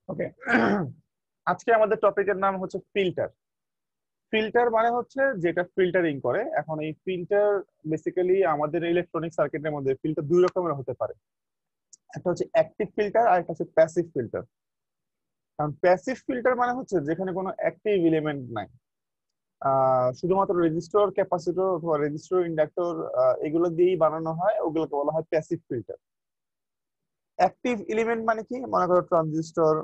ওকে। আজকে আমাদের টপিকের নাম হচ্ছে ফিল্টার। ফিল্টার মানে হচ্ছে যেটা ফিল্টারিং করে। এখন এই ফিল্টার বেসিক্যালি আমাদের ইলেকট্রনিক সার্কিটের মধ্যে ফিল্টার দুই রকমের হতে পারে। একটা হচ্ছে অ্যাক্টিভ ফিল্টার আর একটা হচ্ছে প্যাসিভ ফিল্টার। কারণ প্যাসিভ ফিল্টার মানে হচ্ছে যেখানে কোনো অ্যাক্টিভ এলিমেন্ট নাই, শুধুমাত্র রেজিস্টর, ক্যাপাসিটর অথবা রেজিস্টর, ইন্ডাক্টর এগুলো দিয়েই বানানো হয়, ওগুলোকে বলা হয় প্যাসিভ ফিল্টার। অ্যাক্টিভ এলিমেন্ট মানে কি, মনে করো ট্রানজিস্টর,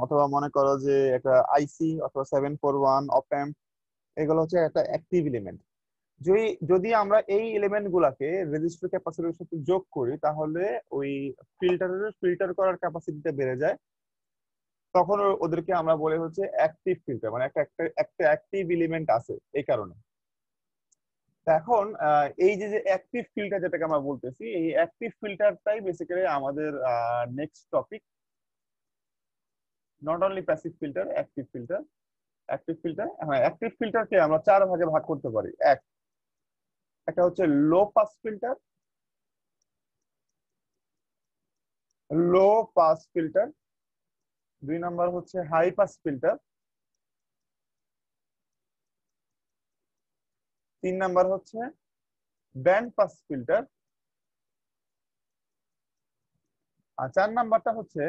অথবা মনে করো যে একটা আইসি অথবা 741 অপ অ্যাম্প, এগুলো হচ্ছে একটা অ্যাক্টিভ এলিমেন্ট। যদি যদি আমরা এই এলিমেন্ট গুলাকে রেজিস্টর ক্যাপাসিটরের সাথে যোগ করি তাহলে ওই ফিল্টার করার ক্যাপাসিটিটা বেড়ে যায়। তখন ওদেরকে আমরা বলে হচ্ছে অ্যাক্টিভ ফিল্টার, মানে একটা একটা একটা অ্যাক্টিভ এলিমেন্ট আছে এই কারণে। তা এখন এই যে যে অ্যাক্টিভ ফিল্টার যেটাকে আমরা বলতেছি, এই অ্যাক্টিভ ফিল্টারটাই বেসিক্যালি আমাদের next topic. Not only passive filter, active filter. Active filter, হ্যাঁ, অ্যাক্টিভ ফিল্টারকে আমরা চার ভাগে ভাগ করতে পারি। একটা হচ্ছে লো পাস ফিল্টার, লো পাস ফিল্টার। দুই নাম্বার হচ্ছে হাই পাস ফিল্টার। তিন নাম্বার হচ্ছে ব্যান্ড পাস ফিল্টার। আর চার নাম্বারটা হচ্ছে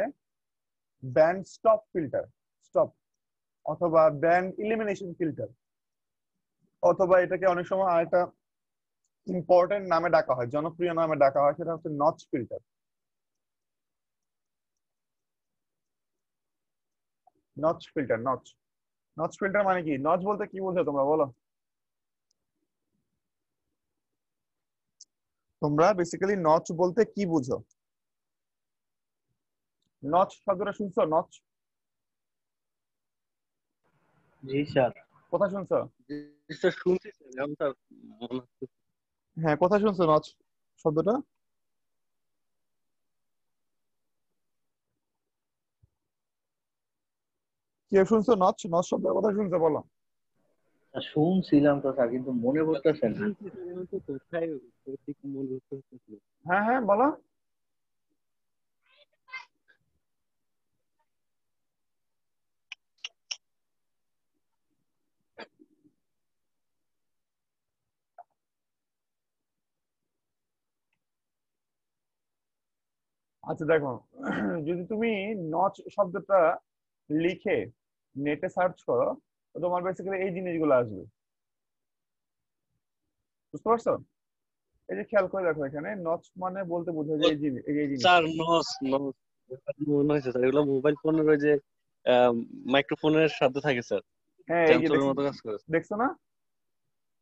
ব্যান্ড স্টপ ফিল্টার, স্টপ অথবা ব্যান্ড ইলিমিনেশন ফিল্টার, অথবা এটাকে অনেক সময় আরেকটা ইম্পর্টেন্ট নামে ডাকা হয়, জনপ্রিয় নামে ডাকা হয়, সেটা হচ্ছে notch filter. Notch filter, notch. Notch filter মানে কি? নচ বলতে কি বোঝো তোমরা বলো? তোমরা বেসিক্যালি নচ বলতে কি বুঝো? নচ শব্দটা শুনছো? নচ জি স্যার। কোথায় শুনছো? জি স্যার, শুনছি স্যার, এখন স্যার মনে হচ্ছে। হ্যাঁ, কোথায় শুনছো নচ শব্দটা? কেউ শুনছো নচ? নচ শব্দের কথা শুনছো বলো? স্যার, শুনছিলাম তো স্যার, কিন্তু মনে পড়তেছে না। শুনছি স্যার, এখন তো কোথায় ঠিক মনে হচ্ছে। হ্যাঁ হ্যাঁ, বলো। আচ্ছা দেখো, যদি তুমি নচ শব্দটা লিখে নেটে সার্চ করো তো তোমার বেসিক্যালি এই জিনিসগুলো আসবে। বুঝতে পারছো? এই যে খেয়াল করে দেখো, এখানে নচ মানে বলতে বোঝায় যে ও এই জিনিস, এই জিনিসটা। স্যার, নস নস মনে হয়েছে স্যার, এগুলো মোবাইল ফোনের ওই যে মাইক্রোফোনের সাথে থাকে স্যার, হ্যাঁ, এই যে সেন্সরের দেখছো, মতো কাজ করে। দেখছো না?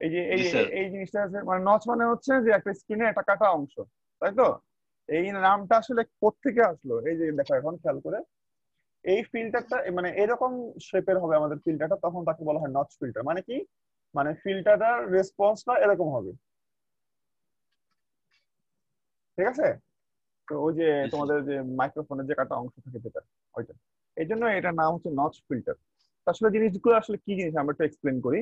এই যে এই জি যে স্যার। এই জিনিসটা আছে, মানে নচ মানে হচ্ছে যে একটা স্ক্রিনে একটা কাটা অংশ, তাই তো? এই নামটা আসলে কোত্থেকে আসলো, এই যে দেখো এখন খেয়াল করে, এই ফিল্টারটা মানে এরকম শেপের হবে আমাদের ফিল্টারটা, তখন তাকে বলা হয় নচ ফিল্টার। মানে কি, মানে ফিল্টারটার রেসপন্সটা এরকম হবে। ঠিক আছে? তো ওই যে জি স্যার। তোমাদের যে মাইক্রোফোনের যে কাটা অংশ থাকে যেটা, ওইটা, এই জন্য এটার নাম হচ্ছে নচ ফিল্টার। আসলে জিনিসগুলো আসলে কি জিনিস আমরা একটু এক্সপ্লেন করি।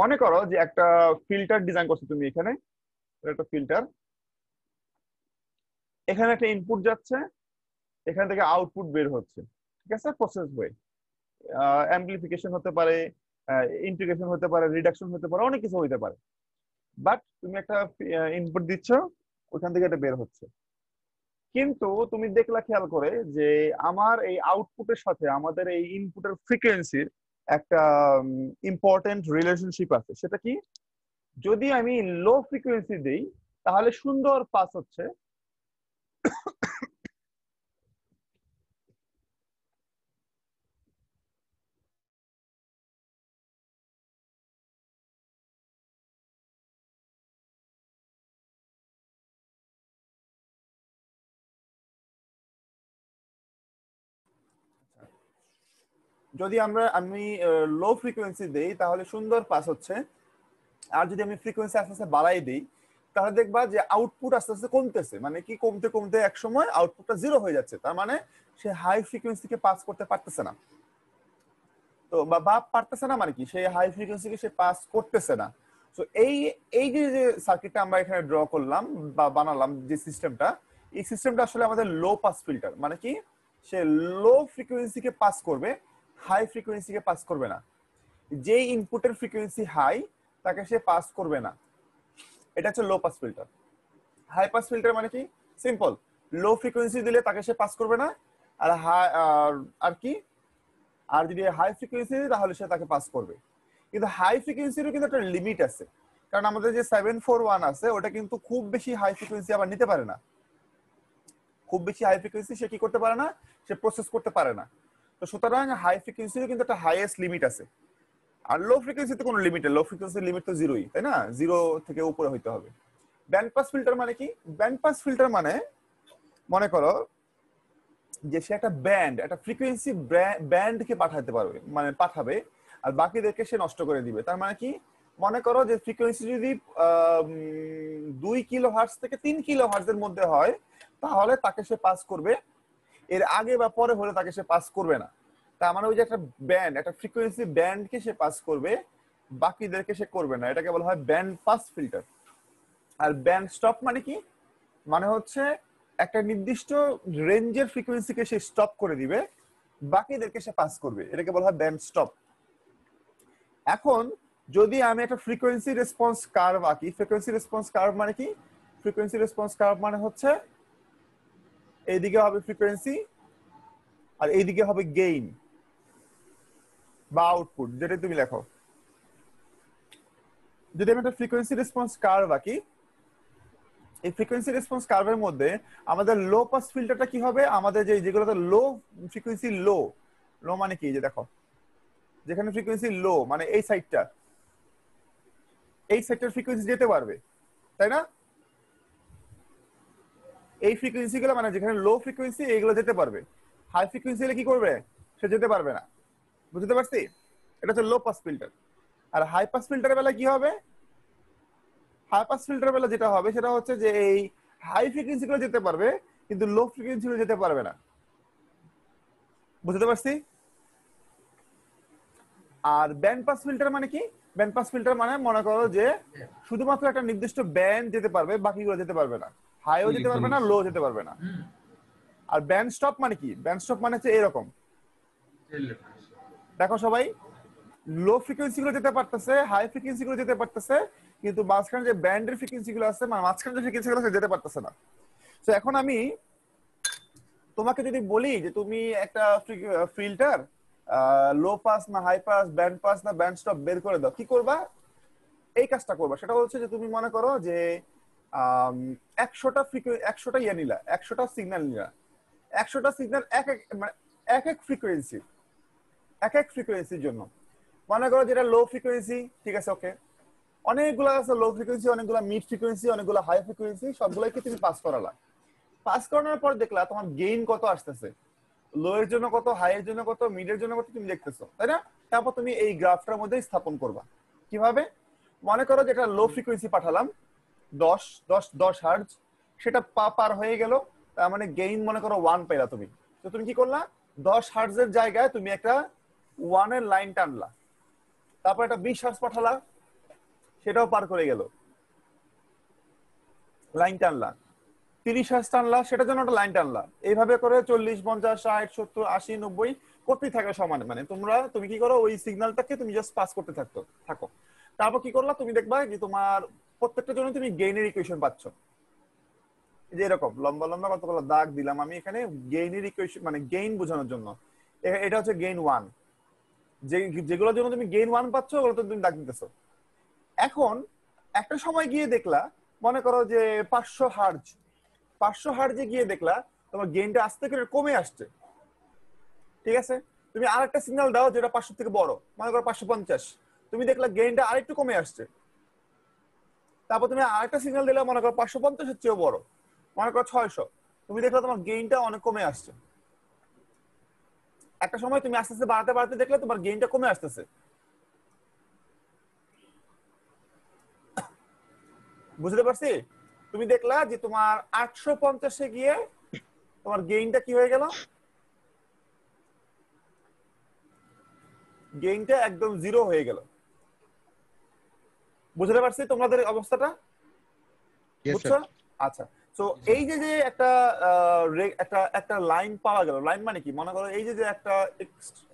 মনে করো যে একটা ফিল্টার ডিজাইন করছো তুমি এখানে, এটা একটা ফিল্টার। এখানে একটা ইনপুট যাচ্ছে, এখান থেকে আউটপুট বের হচ্ছে। ঠিক আছে, প্রসেস ওয়ে। অ্যাম্পলিফিকেশন হতে পারে, ইন্টিগ্রেশন হতে পারে, রিডাকশন হতে পারে, অনেক কিছু হতে পারে। বাট তুমি একটা ইনপুট দিচ্ছ, ওখান থেকে এটা বের হচ্ছে। কিন্তু তুমি দেখলা খেয়াল করে যে আমার এই আউটপুটের সাথে আমাদের এই ইনপুটের ফ্রিকোয়েন্সির একটা ইম্পর্টেন্ট রিলেশনশিপ আছে। সেটা কি? যদি আমি লো ফ্রিকোয়েন্সি দেই তাহলে সুন্দর পাস হচ্ছে। যদি আমি লো ফ্রিকোয়েন্সি দেই তাহলে সুন্দর পাস হচ্ছে। আর যদি আমি ফ্রিকোয়েন্সি আস্তে আস্তে বাড়াই দিই তাহলে দেখবা যে আউটপুট আস্তে আস্তে কমতেছে। মানে কি, কমতে কমতে এক সময় আউটপুটটা জিরো হয়ে যাচ্ছে। তার মানে সে হাই ফ্রিকোয়েন্সিকে পাস করতে পারতেছে না। তো বা পারতেছে না মানে কি, সেই হাই ফ্রিকোয়েন্সিকে সে পাস করতেছে না। তো এই এই যে যে সার্কিটটা আমরা এখানে ড্র করলাম বা বানালাম, যে সিস্টেমটা, এই সিস্টেমটা আসলে আমাদের লো পাস ফিল্টার, মানে কি সে লো ফ্রিকোয়েন্সিকে পাস করবে, হাই ফ্রিকোয়েন্সিকে পাস করবে না। যে ইনপুটের ফ্রিকোয়েন্সি হাই তাকে সে পাস করবে না, এটা হচ্ছে low pass filter. High pass filter মানে কি, সিম্পল, লো ফ্রিকোয়েন্সি দিলে তাকে সে পাস করবে না, আর হাই আর কি, আর যদি হাই ফ্রিকোয়েন্সি দিই তাহলে সে তাকে পাস করবে। কিন্তু হাই ফ্রিকোয়েন্সিরও কিন্তু একটা লিমিট আছে, কারণ আমাদের যে 741 আছে ওটা কিন্তু খুব বেশি হাই ফ্রিকোয়েন্সি আবার নিতে পারে না। খুব বেশি হাই ফ্রিকোয়েন্সি সে কি করতে পারে না, সে প্রসেস করতে পারে না। তো সুতরাং হাই ফ্রিকোয়েন্সিরও কিন্তু একটা হাইয়েস্ট লিমিট আছে। আর লো ফ্রিকোয়েন্সিতে কোনো লিমিট নেই, লো ফ্রিকোয়েন্সির লিমিট তো জিরোই, তাই না, জিরো থেকে উপরে হইতে হবে। ব্যান্ড পাস ফিল্টার মানে কি, ব্যান্ড পাস ফিল্টার মানে মনে করো যে সে একটা ব্যান্ড, একটা ফ্রিকোয়েন্সি ব্যান্ডকে পাঠাতে পারবে, মানে পাঠাবে, আর বাকিদেরকে সে নষ্ট করে দিবে। তার মানে কি, মনে করো যে ফ্রিকোয়েন্সি যদি 2 কিলো হার্টজ থেকে 3 কিলো হার্টজের মধ্যে হয় তাহলে তাকে সে পাস করবে, এর আগে বা পরে হলে তাকে সে পাস করবে না। তার মানে ওই যে একটা ব্যান্ড, একটা ফ্রিকোয়েন্সি ব্যান্ডকে সে পাস করবে, বাকিদেরকে সে করবে না, এটাকে বলা হয় ব্যান্ড পাস ফিল্টার। আর ব্যান্ড স্টপ মানে কি, মানে হচ্ছে একটা নির্দিষ্ট রেঞ্জের ফ্রিকোয়েন্সিকে সে স্টপ করে দিবে, বাকিদেরকে সে পাস করবে, এটাকে বলা হয় ব্যান্ড স্টপ। এখন যদি আমি একটা ফ্রিকোয়েন্সি রেসপন্স কার্ভ আঁকি, ফ্রিকোয়েন্সি রেসপন্স কার্ভ মানে কি, ফ্রিকোয়েন্সি রেসপন্স কার্ভ মানে হচ্ছে এইদিকে হবে ফ্রিকোয়েন্সি আর এইদিকে হবে গেইন বা আউটপুট, যেটা তুমি লেখো। যদি আমি একটা ফ্রিকোয়েন্সি রেসপন্স কার্ভ আঁকি, এই ফ্রিকোয়েন্সি রেসপন্স কার্ভের মধ্যে আমাদের লো পাস ফিল্টারটা কি হবে, আমাদের যেগুলোতে লো ফ্রিকোয়েন্সি, লো লো মানে কি, যে দেখো যেখানে ফ্রিকোয়েন্সি লো মানে এই সাইডটা, এই সাইডটার ফ্রিকোয়েন্সি যেতে পারবে, তাই না, এই ফ্রিকোয়েন্সি গুলো মানে যেখানে লো ফ্রিকোয়েন্সি এইগুলো যেতে পারবে, হাই ফ্রিকোয়েন্সি হলে কি করবে, সে যেতে পারবে না। বুঝতে পারছি, এটা হচ্ছে লো পাস ফিল্টার। আর হাই পাস ফিল্টারের বেলা কি হবে, হাই পাস ফিল্টারের বেলা যেটা হবে সেটা হচ্ছে যে এই হাই ফ্রিকোয়েন্সি গুলো যেতে পারবে কিন্তু লো ফ্রিকোয়েন্সি গুলো যেতে পারবে না। বুঝতে পারছি। আর ব্যান্ড পাস ফিল্টার মানে কি, ব্যান্ড পাস ফিল্টার মানে মনে করো যে শুধুমাত্র একটা নির্দিষ্ট ব্যান্ড যেতে পারবে, বাকিগুলো যেতে পারবে না, হাইও যেতে পারবে না, লো যেতে পারবে না। আর ব্যান্ড স্টপ মানে কি, ব্যান্ড স্টপ মানে হচ্ছে এরকম, দেখো সবাই লো ফ্রিকোয়েন্সি গুলো যেতে পারতেছে, হাই ফ্রিকোয়েন্সি গুলো যেতে পারতেছে, কিন্তু মাঝখানে যে ব্যান্ডের ফ্রিকোয়েন্সি গুলো আছে, মানে মাঝখানে যে ফ্রিকোয়েন্সি গুলো আছে যেতে পারতেছে না। তো এখন আমি তোমাকে যদি বলি যে তুমি একটা ফিল্টার লো পাস না হাই পাস, ব্যান্ড পাস না ব্যান্ড স্টপ বের করে দাও, কি করবা, এই কাজটা করবা। সেটা হচ্ছে যে তুমি মনে করো যে 100টা ইয়ে নিলা, 100টা সিগন্যাল নিলা, 100টা সিগন্যাল এক এক মানে এক এক ফ্রিকোয়েন্সি, এক এক ফ্রিকোয়েন্সির জন্য। মনে করো যেটা লো ফ্রিকোয়েন্সি, ঠিক আছে, ওকে, অনেকগুলো আছে লো ফ্রিকোয়েন্সি, অনেকগুলো মিড ফ্রিকোয়েন্সি, অনেকগুলো হাই ফ্রিকোয়েন্সি, সবগুলোকে তুমি পাস করালা। পাস করানোর পর দেখলা তোমার গেইন কত আসতেছে, লো এর জন্য কত, হাই এর জন্য কত, মিড এর জন্য কত, তুমি দেখতেছো, তাই না। তারপর তুমি এই গ্রাফটার মধ্যে স্থাপন করবা। কিভাবে, মনে করো যেটা লো ফ্রিকোয়েন্সি পাঠালাম 10 হার্জ, সেটা পার হয়ে গেল, তার মানে গেইন মনে করো 1 পেলা তুমি। তো তুমি কি করলা, 10 হার্জের জায়গায় তুমি একটা 1 এর লাইন টানলা, তারপর একটা 20 হার্জ পাঠালা, সেটাও পার করে গেল, লাইন টানলা, 30 হার্জ টানলা, সেটার জন্য একটা লাইন টানলা, এইভাবে করে 40, 50, 60, 70, 80, 90 করতেই থাকে সমানে। মানে তুমি কি করো, ওই সিগন্যালটাকে তুমি জাস্ট পাস করতে থাকো। তারপর কি করলা, তুমি দেখবা যে তোমার প্রত্যেকটার জন্য তুমি গেইনের ইকুয়েশন পাচ্ছ, যে এরকম লম্বা লম্বা কতগুলো দাগ দিলাম আমি এখানে গেইনের ইকুয়েশন, মানে গেইন বোঝানোর জন্য। এটা হচ্ছে গেইন 1, যেগুলোর জন্য তুমি গেইন 1 পাচ্ছ ওগুলো তো তুমি দাগ দিতেছো। এখন একটা সময় গিয়ে দেখলা, মনে করো যে 500 হার্জে গিয়ে দেখলা তোমার গেইনটা আস্তে করে কমে আসছে, ঠিক আছে। তুমি আরেকটা সিগন্যাল দাও যেটা 500 থেকে বড়, মনে করো 550, তুমি দেখলা গেইনটা আরেকটু কমে আসছে। তারপর তুমি আরেকটা সিগন্যাল দিলে, মনে করো 550 এর চেয়েও বড়, মনে করো 600, তুমি দেখলা তোমার গেইনটা অনেক কমে আসছে। একটা সময় তুমি আস্তে আস্তে বাড়াতে বাড়াতে দেখলে তোমার গেইনটা কমে আসতেছে। বুঝতে পারছি। তুমি দেখলা যে তোমার 850-এ গিয়ে তোমার গেইনটা কি হয়ে গেল, গেইনটা একদম 0 হয়ে গেল। বুঝতে পারছি তোমাদের অবস্থাটা, বুঝছো? আচ্ছা, সো এই যে যে একটা একটা একটা লাইন পাওয়া গেল, লাইন মানে কি, মনে করো এই যে যে একটা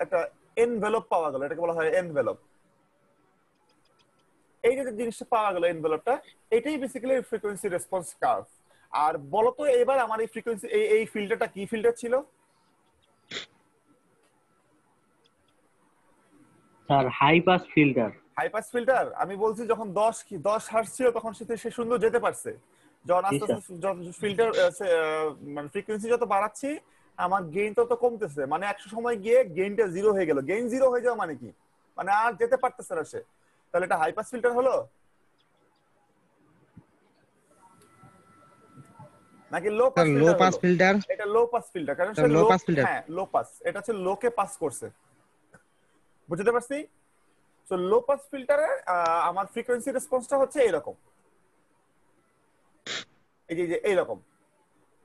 একটা এনভেলপ পাওয়া গেল, এটাকে বলা হয় এনভেলপ। এই যে যে জিনিসটা পাওয়া গেল এনভেলপটা, এটাই বেসিক্যালি ফ্রিকোয়েন্সি রেসপন্স কার্ভ। আর বলতো এবার আমার এই ফ্রিকোয়েন্সি এই ফিল্টারটা কি ফিল্টার ছিল? Sir high pass filter. High pass filter. আমি বলছি যখন 10 হার্টজ ছিল তখন সে সুন্দর যেতে পারছে। যখন জি আস্তে স্যার। আস্তে ফিল্টার মানে ফ্রিকোয়েন্সি যত বাড়াচ্ছি আমার গেইন তত কমতেছে, মানে একশো সময় গিয়ে গেইনটা জিরো হয়ে গেল। গেইন জিরো হয়ে যাওয়া মানে কি, মানে আর যেতে পারতেছে না সে। তাহলে এটা হাই পাস ফিল্টার হলো নাকি লো পাস লো ফিল্টার পাস হলো? ফিল্টার। এটা লো পাস ফিল্টার, কারণ সে লো লো, পাস ফিল্টার। হ্যাঁ লো পাস, এটা হচ্ছে লোকে পাস করছে। বুঝতে পারছি? সো লো পাস ফিল্টারের আমার ফ্রিকোয়েন্সি রেসপন্সটা হচ্ছে এরকম, এই যে এইরকম।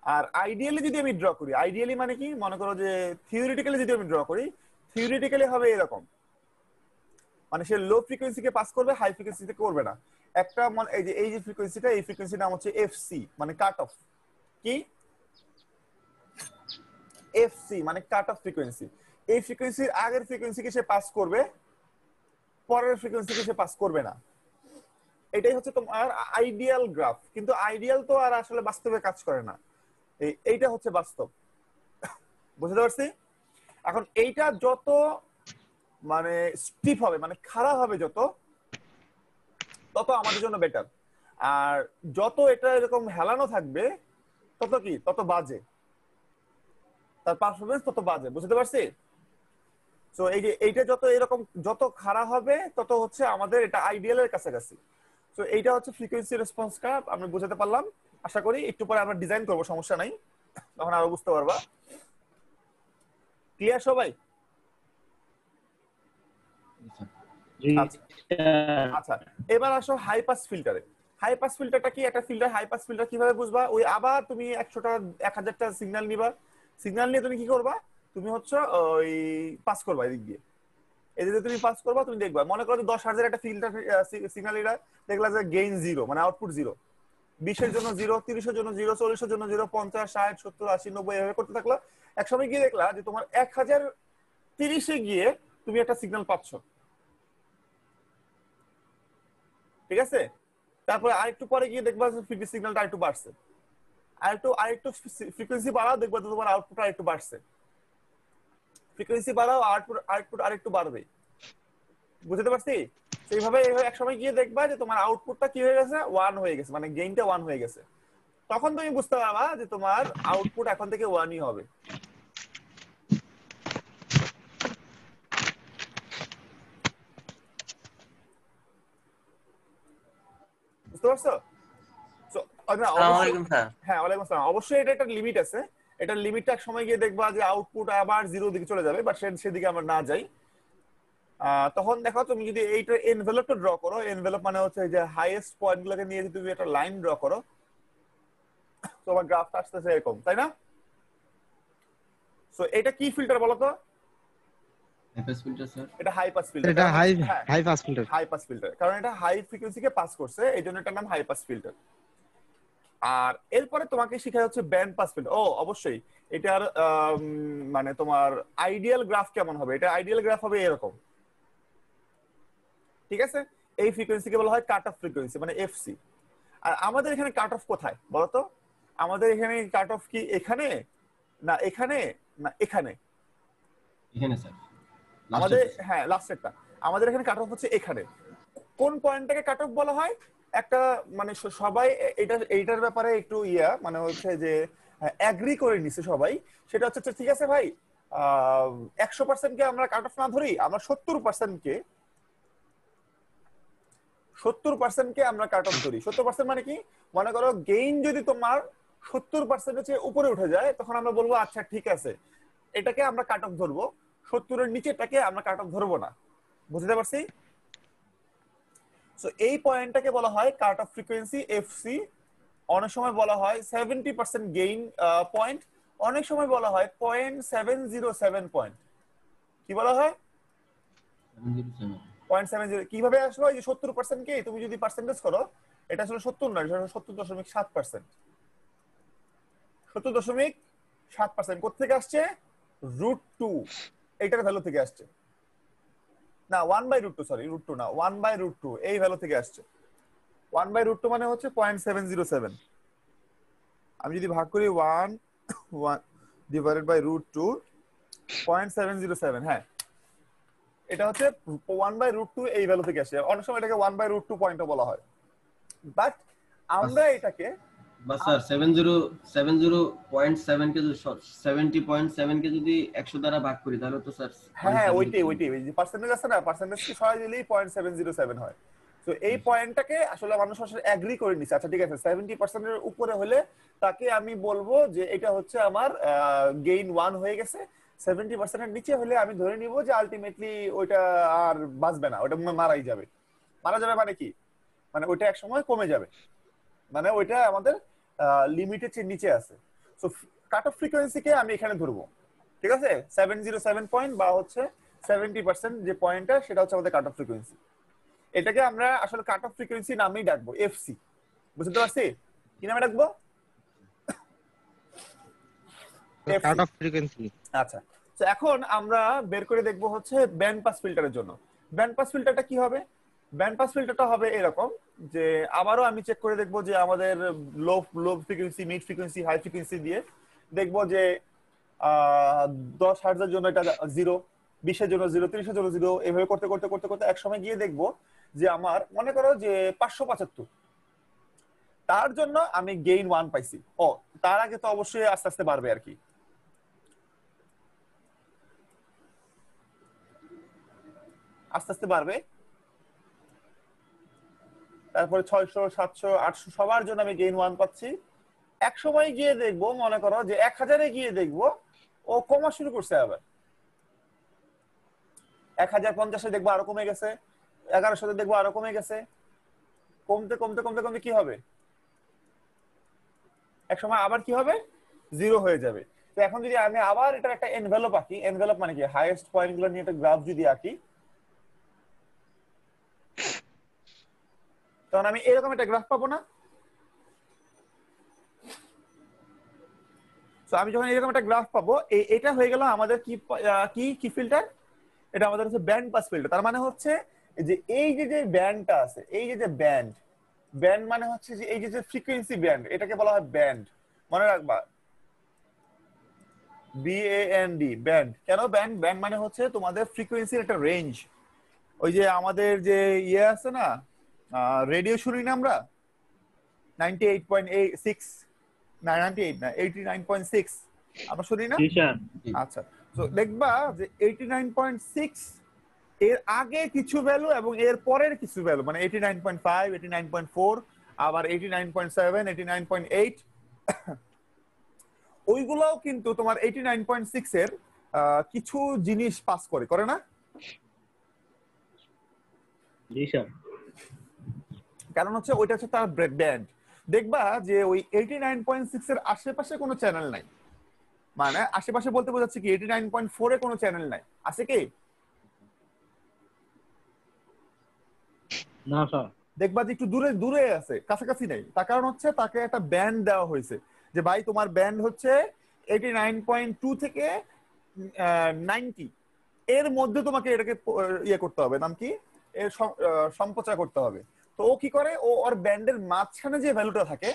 আর আইডিয়ালি যদি আমি ড্র করি, আইডিয়ালি মানে কি, মনে করো যে থিওরিটিক্যালি যদি আমি ড্র করি, থিওরিটিক্যালি হবে এরকম, মানে সে লো ফ্রিকোয়েন্সিকে পাস করবে, হাই ফ্রিকোয়েন্সিতে করবে না। একটা মানে এই যে ফ্রিকোয়েন্সিটা, এই ফ্রিকোয়েন্সির নাম হচ্ছে এফসি, মানে কাট অফ। কি এফসি মানে কাট অফ ফ্রিকোয়েন্সি। এই ফ্রিকোয়েন্সির আগের ফ্রিকোয়েন্সিকে সে পাস করবে, পরের ফ্রিকোয়েন্সিকে সে পাস করবে না। এটাই হচ্ছে তোমার আইডিয়াল গ্রাফ। কিন্তু আইডিয়াল তো আর আসলে বাস্তবে কাজ করে না, এইটা হচ্ছে বাস্তব। বুঝতে পারছি? এখন এইটা যত মানে স্টিপ হবে, মানে খারাপ হবে যত, তত আমাদের জন্য বেটার। আর যত এটা এরকম হেলানো থাকবে তত কি, তত বাজে, তার পারফরমেন্স তত বাজে। বুঝতে পারছি? তো এই যে এইটা যত এরকম যত খারাপ হবে তত হচ্ছে আমাদের এটা আইডিয়ালের কাছাকাছি। তো এইটা হচ্ছে ফ্রিকোয়েন্সি রেসপন্স কার্ভ। আমি বুঝাতে পারলাম আশা করি। একটু পরে আমরা ডিজাইন করব, সমস্যা নাই, তখন আরো বুঝতে পারবা। ক্লিয়ার সবাই? জি আচ্ছা স্যার। আচ্ছা, এবার আসো হাই পাস ফিল্টারে। হাই পাস ফিল্টারটা কি? একটা ফিল্টার হাই পাস ফিল্টার কিভাবে বুঝবা? ওই আবার তুমি 100টা 1000টা সিগন্যাল নিবা, সিগন্যাল নিয়ে তুমি কি করবা, তুমি হচ্ছে ওই পাস করবা এদিক দিয়ে। এদিকে তুমি পাস করবা, তুমি দেখবা মনে করো 10,000 একটা ফিল্টার সিগন্যাল, এটা দেখলা যে গেইন জিরো, মানে আউটপুট জিরো। 20-এর জন্য জিরো, 30-এর জন্য জিরো, 40-এর জন্য জিরো, 50, 60, 70, 80, 90 এভাবে করতে থাকলো। এক সময় গিয়ে দেখলা যে তোমার 1030-এ গিয়ে তুমি একটা সিগন্যাল পাচ্ছ। ঠিক আছে? তারপরে আরেকটু পরে গিয়ে দেখবা যে সিগন্যালটা আরেকটু বাড়ছে, আরেকটু ফ্রিকোয়েন্সি বাড়াও, দেখবা যে তোমার আউটপুট আরেকটু বাড়ছে। ফ্রিকোয়েন্সি বাড়াও, আউটপুট আরেকটু বাড়বে। বুঝতে পারছি? সেইভাবে এক সময় গিয়ে দেখবা যে তোমার আউটপুটটা কি হয়ে গেছে, 1 হয়ে গেছে, মানে গেইনটা 1 হয়ে গেছে। তখন তুমি বুঝতে পারবা যে তোমার আউটপুট এখন থেকে 1ই হবে। বুঝতে পারছো? So, না আসসালামু অবশ্যই, আলাইকুম স্যার। হ্যাঁ ওয়ালাইকুম আসসালাম। অবশ্যই এটা একটা লিমিট আছে, এটার লিমিটটা এক সময় গিয়ে দেখবা যে আউটপুট আবার জিরো দিকে চলে যাবে, বাট সেদিকে আমরা না যাই। তখন দেখো তুমি যদি এইটার এনভেলপটা ড্র করো, এনভেলপ মানে হচ্ছে যে হাইয়েস্ট পয়েন্ট গুলোকে নিয়ে যদি তুমি একটা লাইন ড্র করো, তোমার গ্রাফটা আসতেছে এরকম, তাই না? সো এটা কি ফিল্টার বলো তো? FS filter sir. এটা হাই পাস ফিল্টার। এটা হাই হ্যাঁ high pass filter. High pass filter, কারণ এটা হাই ফ্রিকোয়েন্সিকে পাস করছে, এই জন্য এটার নাম হাই পাস ফিল্টার। আর এরপরে তোমাকে শেখা হচ্ছে ব্যান্ড পাস ফিল্টার। ও অবশ্যই, এটার মানে তোমার আইডিয়াল গ্রাফ কেমন হবে? এটা আইডিয়াল গ্রাফ হবে এরকম। ঠিক আছে? এই ফ্রিকোয়েন্সিকে বলা হয় কাট অফ ফ্রিকোয়েন্সি, মানে এফসি। আর আমাদের এখানে কাট অফ কোথায় বলতো? আমাদের এখানে কাট অফ কি এখানে, না এখানে, না এখানে? এখানে স্যার। আমাদের, হ্যাঁ লাস্টেরটা। আমাদের এখানে কাট অফ হচ্ছে এখানে। কোন পয়েন্টটাকে কাট অফ বলা হয়? একটা মানে সবাই এইটার ব্যাপারে একটু মানে হচ্ছে যে অ্যাগ্রি করে নিছে সবাই। সেটা হচ্ছে ঠিক আছে ভাই, 100%কে আমরা কাট অফ না ধরি, আমরা 70%কে আমরা কাট অফ ধরি। 70% মানে কি? মনে করো গেইন যদি তোমার 70%-এর চেয়ে উপরে উঠে যায়, তখন আমরা বলবো আচ্ছা ঠিক আছে, এটাকে আমরা কাট অফ ধরবো, 70-এর নিচেটাকে আমরা কাট অফ ধরবো না। বুঝতে পারছি? সো এই পয়েন্টটাকে বলা হয় কাট অফ ফ্রিকোয়েন্সি, এফসি। অনেক সময় বলা হয় 70% গেইন পয়েন্ট, অনেক সময় বলা হয় 0.707 পয়েন্ট। কি বলা হয়? 0.70। কিভাবে আসলো? এই যে 70% কে তুমি যদি পার্সেন্টেজ করো, এটা আসলে 70 নয়, এটা 70.7%। 70.7%। কোথেকে আসছে? √2 এইটার ভ্যালু থেকে আসছে। না 1/√2, সরি √2 না, 1/√2 এই ভ্যালু থেকে আসছে। 1/√2 মানে হচ্ছে 0.707। আমি যদি ভাগ করি 1 ডিভাইডেড বাই √2, 0.707। হ্যাঁ, এটা হচ্ছে 1/√2 এই ভ্যালু থেকে আসে। অনেক সময় এটাকে 1/√2 পয়েন্টও বলা হয়, বাট আমরা এটাকে বাস স্যার 70.7 কে যদি 70.7 কে যদি 100 দ্বারা ভাগ করি তাহলে তো স্যার হ্যাঁ ওইটাই ওই যে পার্সেন্টেজ আছে না, পার্সেন্টেজকে সরাই দিলেই 0.707 হয়। তো এই পয়েন্টটাকে আসলে মানুষ আসলে এগ্রি করে নিছে। আচ্ছা ঠিক আছে, 70% এর উপরে হলে তাকে আমি বলবো যে এটা হচ্ছে আমার গেইন 1 হয়ে গেছে। 70% এর নিচে হলে আমি ধরে নিব যে আলটিমেটলি ওইটা আর বাঁচবে না, ওটা মারাই যাবে। মারা যাবে মানে কি? মানে ওইটা এক সময় কমে যাবে, মানে ওইটা আমাদের লিমিটের চেয়ে নিচে আছে। সো কাট অফ ফ্রিকোয়েন্সিকে আমি এখানে ধরবো, ঠিক আছে? 707 পয়েন্ট বা হচ্ছে 70% যে পয়েন্টটা, সেটা হচ্ছে আমাদের কাট অফ ফ্রিকোয়েন্সি। এটাকে আমরা আসলে কাট অফ ফ্রিকোয়েন্সি নামেই ডাকবো, এফসি। বুঝতে পারছি কি নামে ডাকবো? কাট অফ ফ্রিকোয়েন্সি। আচ্ছা, তো এখন আমরা বের করে দেখবো হচ্ছে ব্যান্ড পাস ফিল্টারের জন্য। ব্যান্ড পাস ফিল্টারটা কি হবে? ব্যান্ড পাস ফিল্টারটা হবে এরকম যে আবারও আমি চেক করে দেখবো যে আমাদের low low frequency, mid frequency, high frequency দিয়ে দেখবো যে 10 হার্টজের জন্য এটা 0, 20-এর জন্য 0, 30-এর জন্য 0, এভাবে করতে করতে করতে করতে এক সময় গিয়ে দেখবো যে আমার মনে করো যে 575, তার জন্য আমি গেইন 1 পাইছি। ও তার আগে তো অবশ্যই আস্তে আস্তে বাড়বে আর কি। আস্তে আস্তে বাড়বে, তারপরে 600, 700, 800 সবার জন্য আমি গেইন 1 পাচ্ছি। এক সময় গিয়ে দেখবো, মনে করো যে 1000-এ গিয়ে দেখবো ও কমা শুরু করছে। আবার 1050-এ দেখবো আরো কমে গেছে, 1100-তে দেখবো আরো কমে গেছে। কমতে কমতে কমতে কমতে কি হবে? এক সময় আবার কি হবে? 0 হয়ে যাবে। তো এখন যদি আমি আবার এটার একটা এনভেলপ আঁকি, এনভেলপ মানে কি হাইয়েস্ট পয়েন্ট গুলো নিয়ে একটা গ্রাফ যদি আঁকি, তখন আমি এরকম একটা গ্রাফ পাবো না? তো আমি যখন এরকম একটা গ্রাফ পাবো, এটা হয়ে গেল আমাদের কি কি কি ফিল্টার? এটা আমাদের হচ্ছে ব্যান্ড পাস ফিল্টার। তার মানে হচ্ছে যে এই যে ব্যান্ডটা আছে, এই যে ব্যান্ড, ব্যান্ড মানে হচ্ছে যে এই যে ফ্রিকোয়েন্সি ব্যান্ড, এটাকে বলা হয় ব্যান্ড। মনে রাখবা, BAND, ব্যান্ড। কেন ব্যান্ড? ব্যান্ড মানে হচ্ছে তোমাদের ফ্রিকোয়েন্সির একটা রেঞ্জ। ওই যে আমাদের যে ইয়ে আছে না, রেডিও শুনি না আমরা, 98.6, 98 না 89.6 আমরা শুনি না? আচ্ছা, তো দেখবা যে 89.6 এর আগে কিছু ভ্যালু এবং এর পরের কিছু ভ্যালু, মানে 89.5, 89.4, আবার 89.7, 89.8, ওইগুলাও কিন্তু তোমার 89.6 এর কিছু জিনিস পাস করে না? জি স্যার। কারণ হচ্ছে ওইটা হচ্ছে তার ব্যান্ড। দেখবা যে ওই 89.6 এর আশেপাশে কোনো চ্যানেল নাই, মানে আশেপাশে বলতে বোঝাচ্ছে কি 89.4 এ কোনো চ্যানেল নাই, আছে কি? না স্যার। দেখবা যে একটু দূরে দূরে আছে, কাছাকাছি নেই। তার কারণ হচ্ছে তাকে একটা ব্যান্ড দেওয়া হয়েছে যে ভাই তোমার ব্যান্ড হচ্ছে 89.2 থেকে 90, এর মধ্যে তোমাকে এটাকে ইয়ে করতে হবে, নাম কি, এর সম্প্রচার করতে হবে। তো ও কি করে, ও ওর ব্যান্ডের মাঝখানে যে ভ্যালুটা থাকে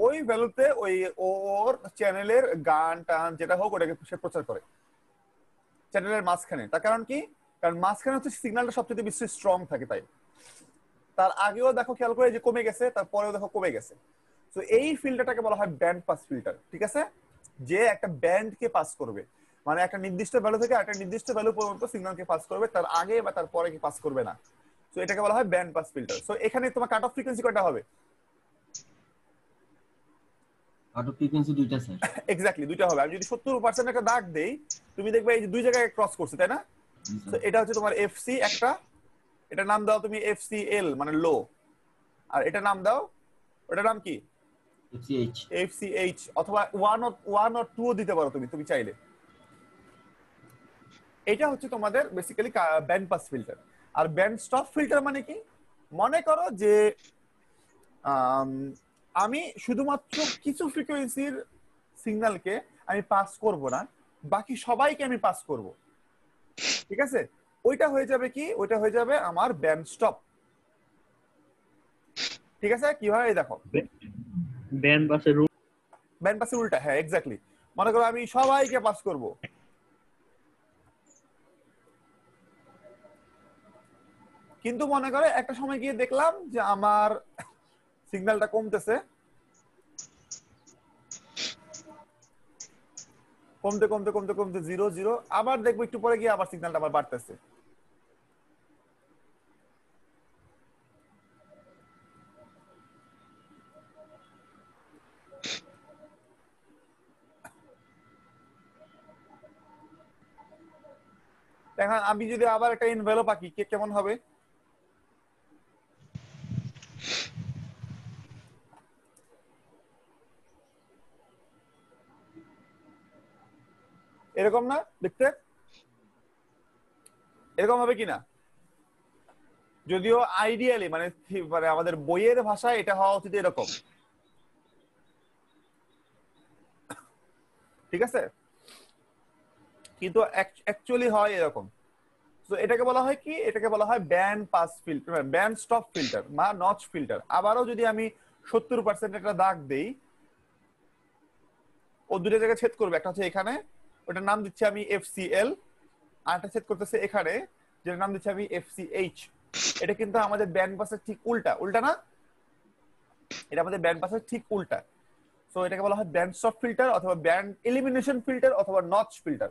ওই ভ্যালুতে ওই ওর চ্যানেলের গান টান যেটা হোক ওটাকে সে প্রচার করে চ্যানেলের মাঝখানে। তার কারণ কি? কারণ মাঝখানে হচ্ছে সিগন্যালটা সবচেয়ে বেশি স্ট্রং থাকে, তাই। তার আগেও দেখো খেয়াল করে যে কমে গেছে, তারপরেও দেখো কমে গেছে। তো এই ফিল্টারটাকে বলা হয় ব্যান্ড পাস ফিল্টার, ঠিক আছে? যে একটা ব্যান্ডকে পাস করবে, মানে একটা নির্দিষ্ট ভ্যালু থেকে একটা নির্দিষ্ট ভ্যালু পর্যন্ত সিগন্যালকে পাস করবে, তার আগে বা তার পরে কি পাস করবে না। তো এটাকে বলা হয় ব্যান্ড পাস ফিল্টার। সো এখানে তোমার কাট অফ ফ্রিকোয়েন্সি কয়টা হবে? কাট অফ ফ্রিকোয়েন্সি দুইটা স্যার। এক্স্যাক্টলি দুইটা হবে। আমি যদি 70% একটা দাগ দেই, তুমি দেখবে এই যে দুই জায়গায় ক্রস করছে, তাই না? তো এটা হচ্ছে তোমার এফসি একটা, এটা নাম দাও তুমি এফসিএল মানে লো, আর এটা নাম দাও, ওটার নাম কি? FCH। এফসিএইচ, অথবা 1 or 2 দিতে পারো তুমি চাইলে। এটা হচ্ছে তোমাদের বেসিক্যালি ব্যান্ড পাস ফিল্টার। আর ব্যান্ড স্টপ ফিল্টার মানে কি? মনে করো যে আমি শুধুমাত্র কিছু ফ্রিকোয়েন্সির সিগন্যালকে আমি পাস করব না, বাকি সবাইকে আমি পাস করব। ঠিক আছে, ওইটা হয়ে যাবে কি, ওইটা হয়ে যাবে আমার ব্যান্ড স্টপ। ঠিক আছে, কিভাবে দেখো, ব্যান্ড পাসের উল্টা। হ্যাঁ এক্স্যাক্টলি, মনে করো আমি সবাইকে পাস করব, কিন্তু মনে করো একটা সময় গিয়ে দেখলাম যে আমার সিগন্যালটা কমতেছে, কমতে কমতে কমতে কমতে 0 0, আবার দেখবো একটু পরে গিয়ে আবার সিগন্যালটা আবার বাড়তেছে। এখন আমি যদি আবার একটা এনভেলপ আঁকি, কেমন হবে? এরকম না দেখতে? এরকম হবে কিনা? যদিও আইডিয়ালি মানে আমাদের বইয়ের ভাষায় এটা হওয়া উচিত এরকম। ঠিক আছে, কিন্তু অ্যাকচুয়ালি হয় এরকম। তো এটাকে বলা হয় কি, এটাকে বলা হয় band pass filter, band stop filter বা নচ ফিল্টার। আবারও যদি আমি 70% একটা দাগ দেই, ও দুটো জায়গায় ছেদ করবে, একটা হচ্ছে এখানে, ওটার নাম দিচ্ছি আমি FCL, আর একটা ছেদ করতেছে এখানে, যেটার নাম দিচ্ছি আমি FCH। এটা কিন্তু আমাদের ব্যান্ড পাসের ঠিক উল্টা, উল্টা না? এটা আমাদের ব্যান্ড পাসের ঠিক উল্টা। সো এটাকে বলা হয় ব্যান্ড স্টপ ফিল্টার অথবা ব্যান্ড এলিমিনেশন ফিল্টার অথবা নচ ফিল্টার।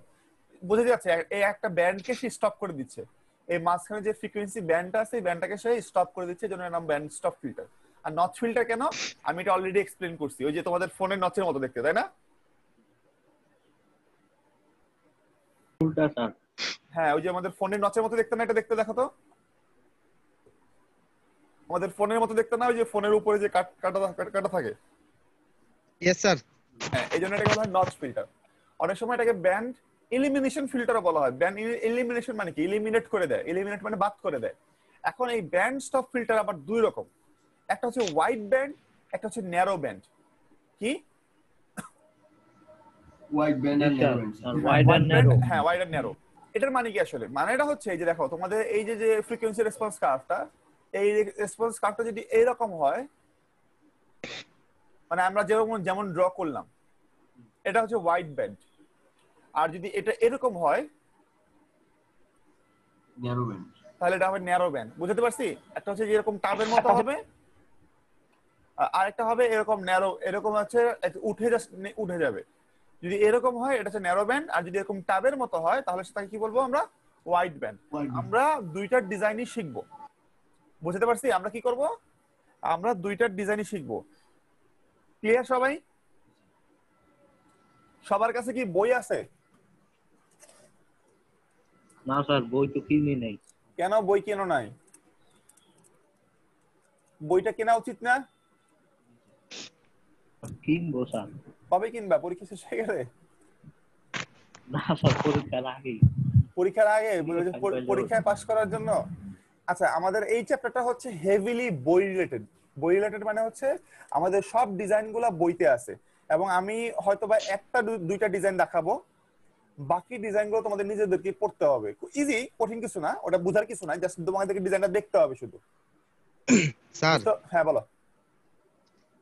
বোঝা যাচ্ছে, এই একটা ব্যান্ডকে সে স্টপ করে দিচ্ছে, এই মাঝখানে যে ফ্রিকোয়েন্সি ব্যান্ডটা আছে এই ব্যান্ডটাকে সে স্টপ করে দিচ্ছে, জন্য এর নাম ব্যান্ড স্টপ ফিল্টার। আর নচ ফিল্টার কেন, আমি এটা অলরেডি এক্সপ্লেন করছি, ওই যে তোমাদের ফোনের নচের মতো দেখতে, তাই না? উল্টা স্যার। হ্যাঁ, ওই যে আমাদের ফোনের নচের মতো দেখতে না, এটা দেখতে দেখো তো, আমাদের ফোনের মতো দেখতে না, ওই যে ফোনের উপরে যে কাটা কাটা থাকে। Yes sir. হ্যাঁ, এই জন্য এটাকে বলা হয় নচ ফিল্টার। অনেক সময় এটাকে ব্যান্ড এলিমিনেশন ফিল্টারও বলা হয়। ব্যান্ড এলিমিনেশন মানে কি, এলিমিনেট করে দেয়, এলিমিনেট মানে বাদ করে দেয়। এখন এই ব্যান্ড স্টপ ফিল্টার আবার দুই রকম, একটা হচ্ছে ওয়াইড ব্যান্ড, একটা হচ্ছে ন্যারো ব্যান্ড। কি? ওয়াইড ব্যান্ড আর narrow band. Wide and narrow. হ্যাঁ, ওয়াইড এন্ড ন্যারো। এটার মানে কি আসলে? মানেটা হচ্ছে এই যে দেখো, তোমাদের এই যে যে ফ্রিকোয়েন্সি রেসপন্স কার্ভটা, এই রেসপন্স কার্ভটা যদি এইরকম হয়, মানে আমরা যেমন ড্র করলাম, এটা হচ্ছে ওয়াইড ব্যান্ড। আর যদি এটা এরকম হয় ন্যারো ব্যান্ড, তাহলে এটা হবে ন্যারো ব্যান্ড। বুঝতে পারছি? একটা হচ্ছে যে এরকম টাবের মতো হবে, আর একটা হবে এরকম ন্যারো, এরকম আছে উঠে জাস্ট উঠে যাবে। যদি এরকম হয় এটা হচ্ছে ন্যারো ব্যান্ড, আর যদি এরকম টাবের মতো হয় তাহলে সেটাকে কি বলবো আমরা? Wide band. আমরা দুইটার ডিজাইনই শিখবো। বুঝতে পারছি? আমরা কি করব? আমরা দুইটার ডিজাইনই শিখবো। ক্লিয়ার সবাই? সবার কাছে কি বই আছে? না স্যার, বই তো কিনি নেই। কেন বই কেন নাই? বইটা কেনা উচিত না? কিনবো স্যার। কবে কিনবা? পরীক্ষা শেষ হয়ে গেলে? না স্যার, পরীক্ষার আগেই। পরীক্ষার আগে? পরীক্ষায় পাস করার জন্য? আচ্ছা, আমাদের এই চ্যাপ্টারটা হচ্ছে হেভিলি বই রিলেটেড। বই রিলেটেড মানে হচ্ছে আমাদের সব ডিজাইন গুলা বইতে আছে, এবং আমি হয়তোবা একটা দুইটা ডিজাইন দেখাবো, বাকি ডিজাইন গুলো তোমাদের নিজেদেরকে পড়তে হবে। ইজি, কঠিন কিছু না, ওটা বোঝার কিছু না, জাস্ট তোমাদেরকে ডিজাইনটা দেখতে হবে শুধু। স্যার হ্যাঁ বলো।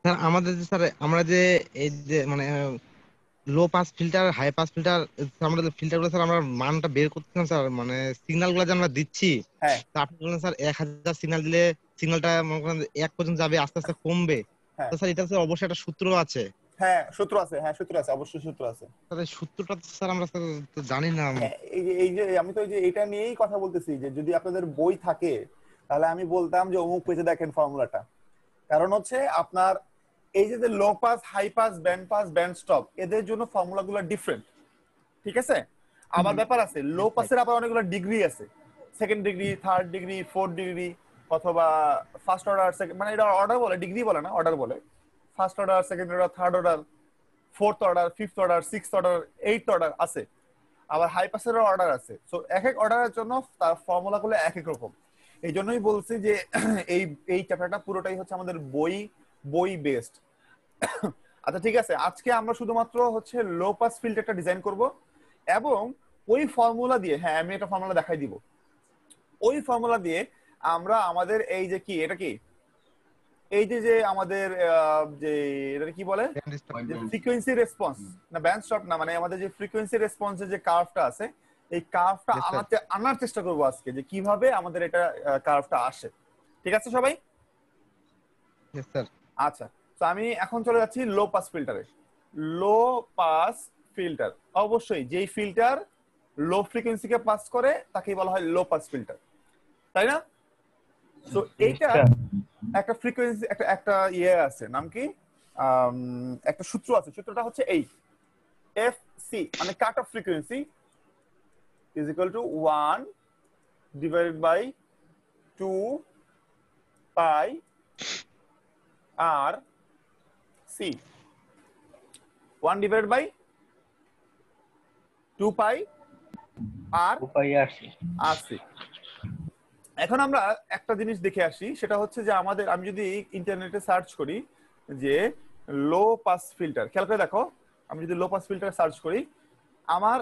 স্যার আমাদের যে স্যার আমরা যে এই যে মানে low pass filter high pass filter, আমাদের ফিল্টার গুলো স্যার আমরা মানটা বের করতেছিলাম স্যার, মানে সিগন্যাল গুলো যে আমরা দিচ্ছি, হ্যাঁ তো আপনি বললেন স্যার 1000 সিগন্যাল দিলে সিগন্যালটা মনে করেন 1 পর্যন্ত যাবে, আস্তে আস্তে কমবে। হ্যাঁ তো স্যার এটা স্যার অবশ্যই একটা সূত্র আছে। হ্যাঁ, সূত্র আছে, হ্যাঁ সূত্র আছে, অবশ্যই সূত্র আছে। স্যার এই সূত্রটা তো স্যার আমরা স্যার তো জানি না। হ্যাঁ, এই যে আমি তো এই যে এটা নিয়েই কথা বলতেছি, যে যদি আপনাদের বই থাকে তাহলে আমি বলতাম যে অমুক পেজে দেখেন ফর্মুলাটা। কারণ হচ্ছে আপনার এই যে low pass, high pass, band pass, band stop, এদের জন্য ফর্মুলা গুলো ডিফারেন্ট। ঠিক আছে? আবার ব্যাপার আছে, লো পাসের আবার অনেকগুলো ডিগ্রি আছে, second degree, third degree, fourth degree, অথবা ফার্স্ট অর্ডার, সেকেন্ড, মানে এটা অর্ডার বলে, ডিগ্রি বলে না, অর্ডার বলে। First order, second order, third order, fourth order, fifth order, sixth order, eighth order আছে। আবার হাই পাসেরও অর্ডার আছে। সো এক এক অর্ডারের জন্য তার ফর্মুলা গুলো এক এক রকম। এই জন্যই বলছি যে এই এই চ্যাপ্টারটা পুরোটাই হচ্ছে আমাদের বই বেসড। আচ্ছা ঠিক আছে, আজকে আমরা শুধুমাত্র হচ্ছে লো পাস ফিল্টারটা ডিজাইন করব এবং ওই ফর্মুলা দিয়ে, হ্যাঁ আমি একটা ফর্মুলা দেখাই দিব, ওই ফর্মুলা দিয়ে আমরা আমাদের এই যে কি এটা কি এই যে যে আমাদের যে এটা কি বলে যে ফ্রিকোয়েন্সি রেসপন্স না ব্যান্ড স্টপ না, মানে আমাদের যে ফ্রিকোয়েন্সি রেসপন্সের যে কার্ভটা আছে এই কার্ভটা আনার চেষ্টা করব আজকে, যে কিভাবে আমাদের এটা কার্ভটা আসে। ঠিক আছে সবাই? Yes sir. আচ্ছা, তো আমি এখন চলে যাচ্ছি লো পাস ফিল্টারে। লো পাস ফিল্টার, অবশ্যই যেই ফিল্টার লো ফ্রিকোয়েন্সিকে পাস করে তাকেই বলা হয় লো পাস ফিল্টার, তাই না? তো এইটা একটা ফ্রিকোয়েন্সি একটা ইয়ে আছে, নাম কি একটা সূত্র আছে, সূত্রটা হচ্ছে এই এফ সি মানে cut off frequency is equal to 1 divided by 2 pi R C, 1 divided by 2 pi R R C. এখন আমরা একটা জিনিস দেখে আসি, সেটা হচ্ছে যে আমাদের, আমি যদি ইন্টারনেটে সার্চ করি যে লো পাস ফিল্টার, খেয়াল করে দেখো, আমি যদি লো পাস ফিল্টার সার্চ করি আমার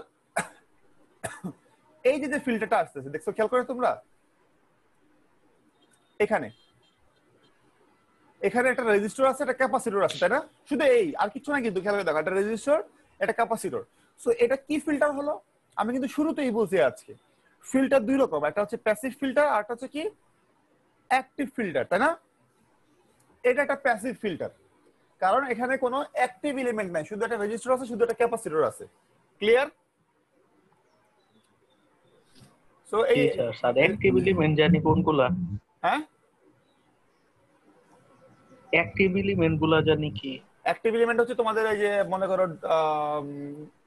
এই যে ফিল্টারটা আসতেছে দেখছো, খেয়াল করে তোমরা এখানে এখানে একটা রেজিস্টর আছে, একটা ক্যাপাসিটর আছে, তাই না? শুধু এই আর কিছু না, কিন্তু খেয়াল করে দেখো একটা রেজিস্টর একটা ক্যাপাসিটর। সো এটা কি ফিল্টার হলো? আমি কিন্তু শুরুতেই বলছি আজকে ফিল্টার দুই রকম, একটা হচ্ছে প্যাসিভ ফিল্টার আর একটা হচ্ছে কি অ্যাক্টিভ ফিল্টার, তাই না? এটা একটা প্যাসিভ ফিল্টার, কারণ এখানে কোনো অ্যাক্টিভ এলিমেন্ট নাই, শুধু একটা রেজিস্টর আছে, শুধু একটা ক্যাপাসিটর আছে। ক্লিয়ার? সো এই স্যার অ্যাক্টিভ এলিমেন্ট জানি কোনগুলা? হ্যাঁ অ্যাক্টিভ এলিমেন্ট গুলা জানি কি? অ্যাক্টিভ এলিমেন্ট হচ্ছে তোমাদের এই যে মনে করো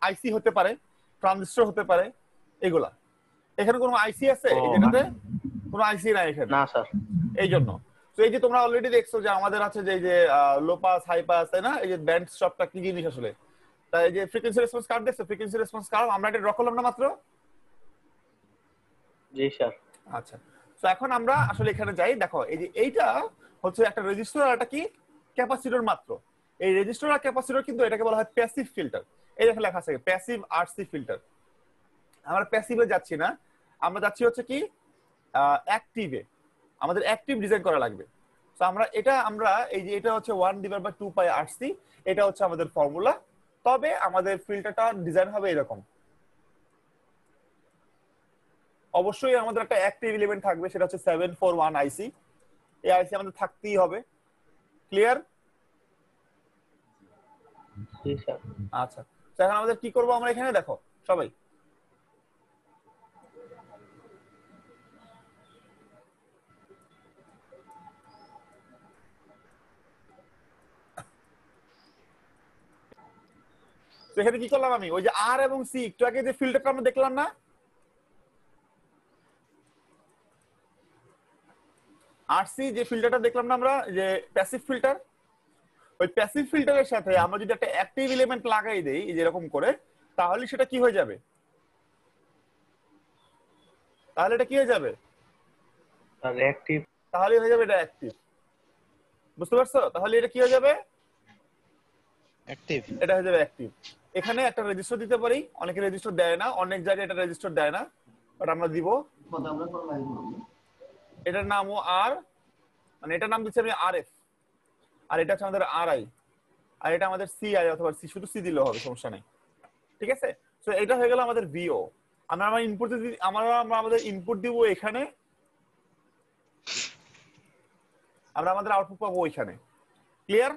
আইসি হতে পারে, ট্রানজিস্টর হতে পারে, এগুলা। এখানে কোনো আইসি আছে? এই যেটাতে কোনো আইসি নাই এখানে। না স্যার। এই জন্য তো এই যে তোমরা অলরেডি দেখছো যে আমাদের আছে যে এই যে লো পাস হাই পাস, তাই না? এই যে ব্যান্ড স্টপটা কি জিনিস আসলে, তাই এই যে ফ্রিকোয়েন্সি রেসপন্স কার্ভ দেখছো, ফ্রিকোয়েন্সি রেসপন্স কার্ভ আমরা এটা ড্র করলাম না মাত্র? জি স্যার। আচ্ছা, তো এখন আমরা আসলে এখানে যাই, দেখো এই যে এইটা হচ্ছে একটা রেজিস্টর আর একটা কি ক্যাপাসিটর মাত্র। এই রেজিস্টর আর ক্যাপাসিটর কিন্তু এটাকে বলা হয় প্যাসিভ ফিল্টার। এই দেখো লেখা আছে প্যাসিভ আরসি ফিল্টার। আমরা প্যাসিভে যাচ্ছি না, আমরা যাচ্ছি হচ্ছে কি অ্যাক্টিভে। আমাদের অ্যাক্টিভ ডিজাইন করা লাগবে। তো আমরা এই যে এটা হচ্ছে 1 ডিভাইড বাই 2 পাই আরসি, এটা হচ্ছে আমাদের ফর্মুলা। তবে আমাদের ফিল্টারটা ডিজাইন হবে এরকম। অবশ্যই আমাদের একটা অ্যাক্টিভ এলিমেন্ট থাকবে, সেটা হচ্ছে 741 আইসি। এই আইসি আমাদের থাকতেই হবে। ক্লিয়ার? জি স্যার। আচ্ছা, তো এখন আমাদের কি করব আমরা এখানে দেখো সবাই, তো এখানে কি করলাম আমি, ওই যে আর এবং সি, একটু আগে যে ফিল্টারটা আমরা দেখলাম না, আরসি যে ফিল্টারটা দেখলাম না আমরা, যে প্যাসিভ ফিল্টার, ওই প্যাসিভ ফিল্টারের সাথে আমরা যদি একটা অ্যাক্টিভ এলিমেন্ট লাগাই দেই যেরকম করে, তাহলে সেটা কি হয়ে যাবে? তাহলে এটা কি হয়ে যাবে? আর অ্যাক্টিভ। তাহলে হয়ে যাবে এটা অ্যাক্টিভ। বুঝতে পারছো? তাহলে এটা কি হয়ে যাবে? অ্যাক্টিভ। এটা হয়ে যাবে অ্যাক্টিভ। এখানে একটা রেজিস্টার দিতে পারি, অনেকে রেজিস্টার দেয় না, অনেক জায়গায় এটা রেজিস্টার দেয় না, বাট আমরা দিব। এটার নামও আর, মানে এটার নাম দিচ্ছি আমি আরএফ, আর এটা হচ্ছে আমাদের আরআই, আর এটা আমাদের সিআই অথবা সি, শুধু সি দিলেও হবে, সমস্যা নেই। ঠিক আছে? সো এটা হয়ে গেল আমাদের ভিও। আমরা আমাদের ইনপুট দিব এখানে, আমরা আমাদের আউটপুট পাবো ওইখানে। ক্লিয়ার?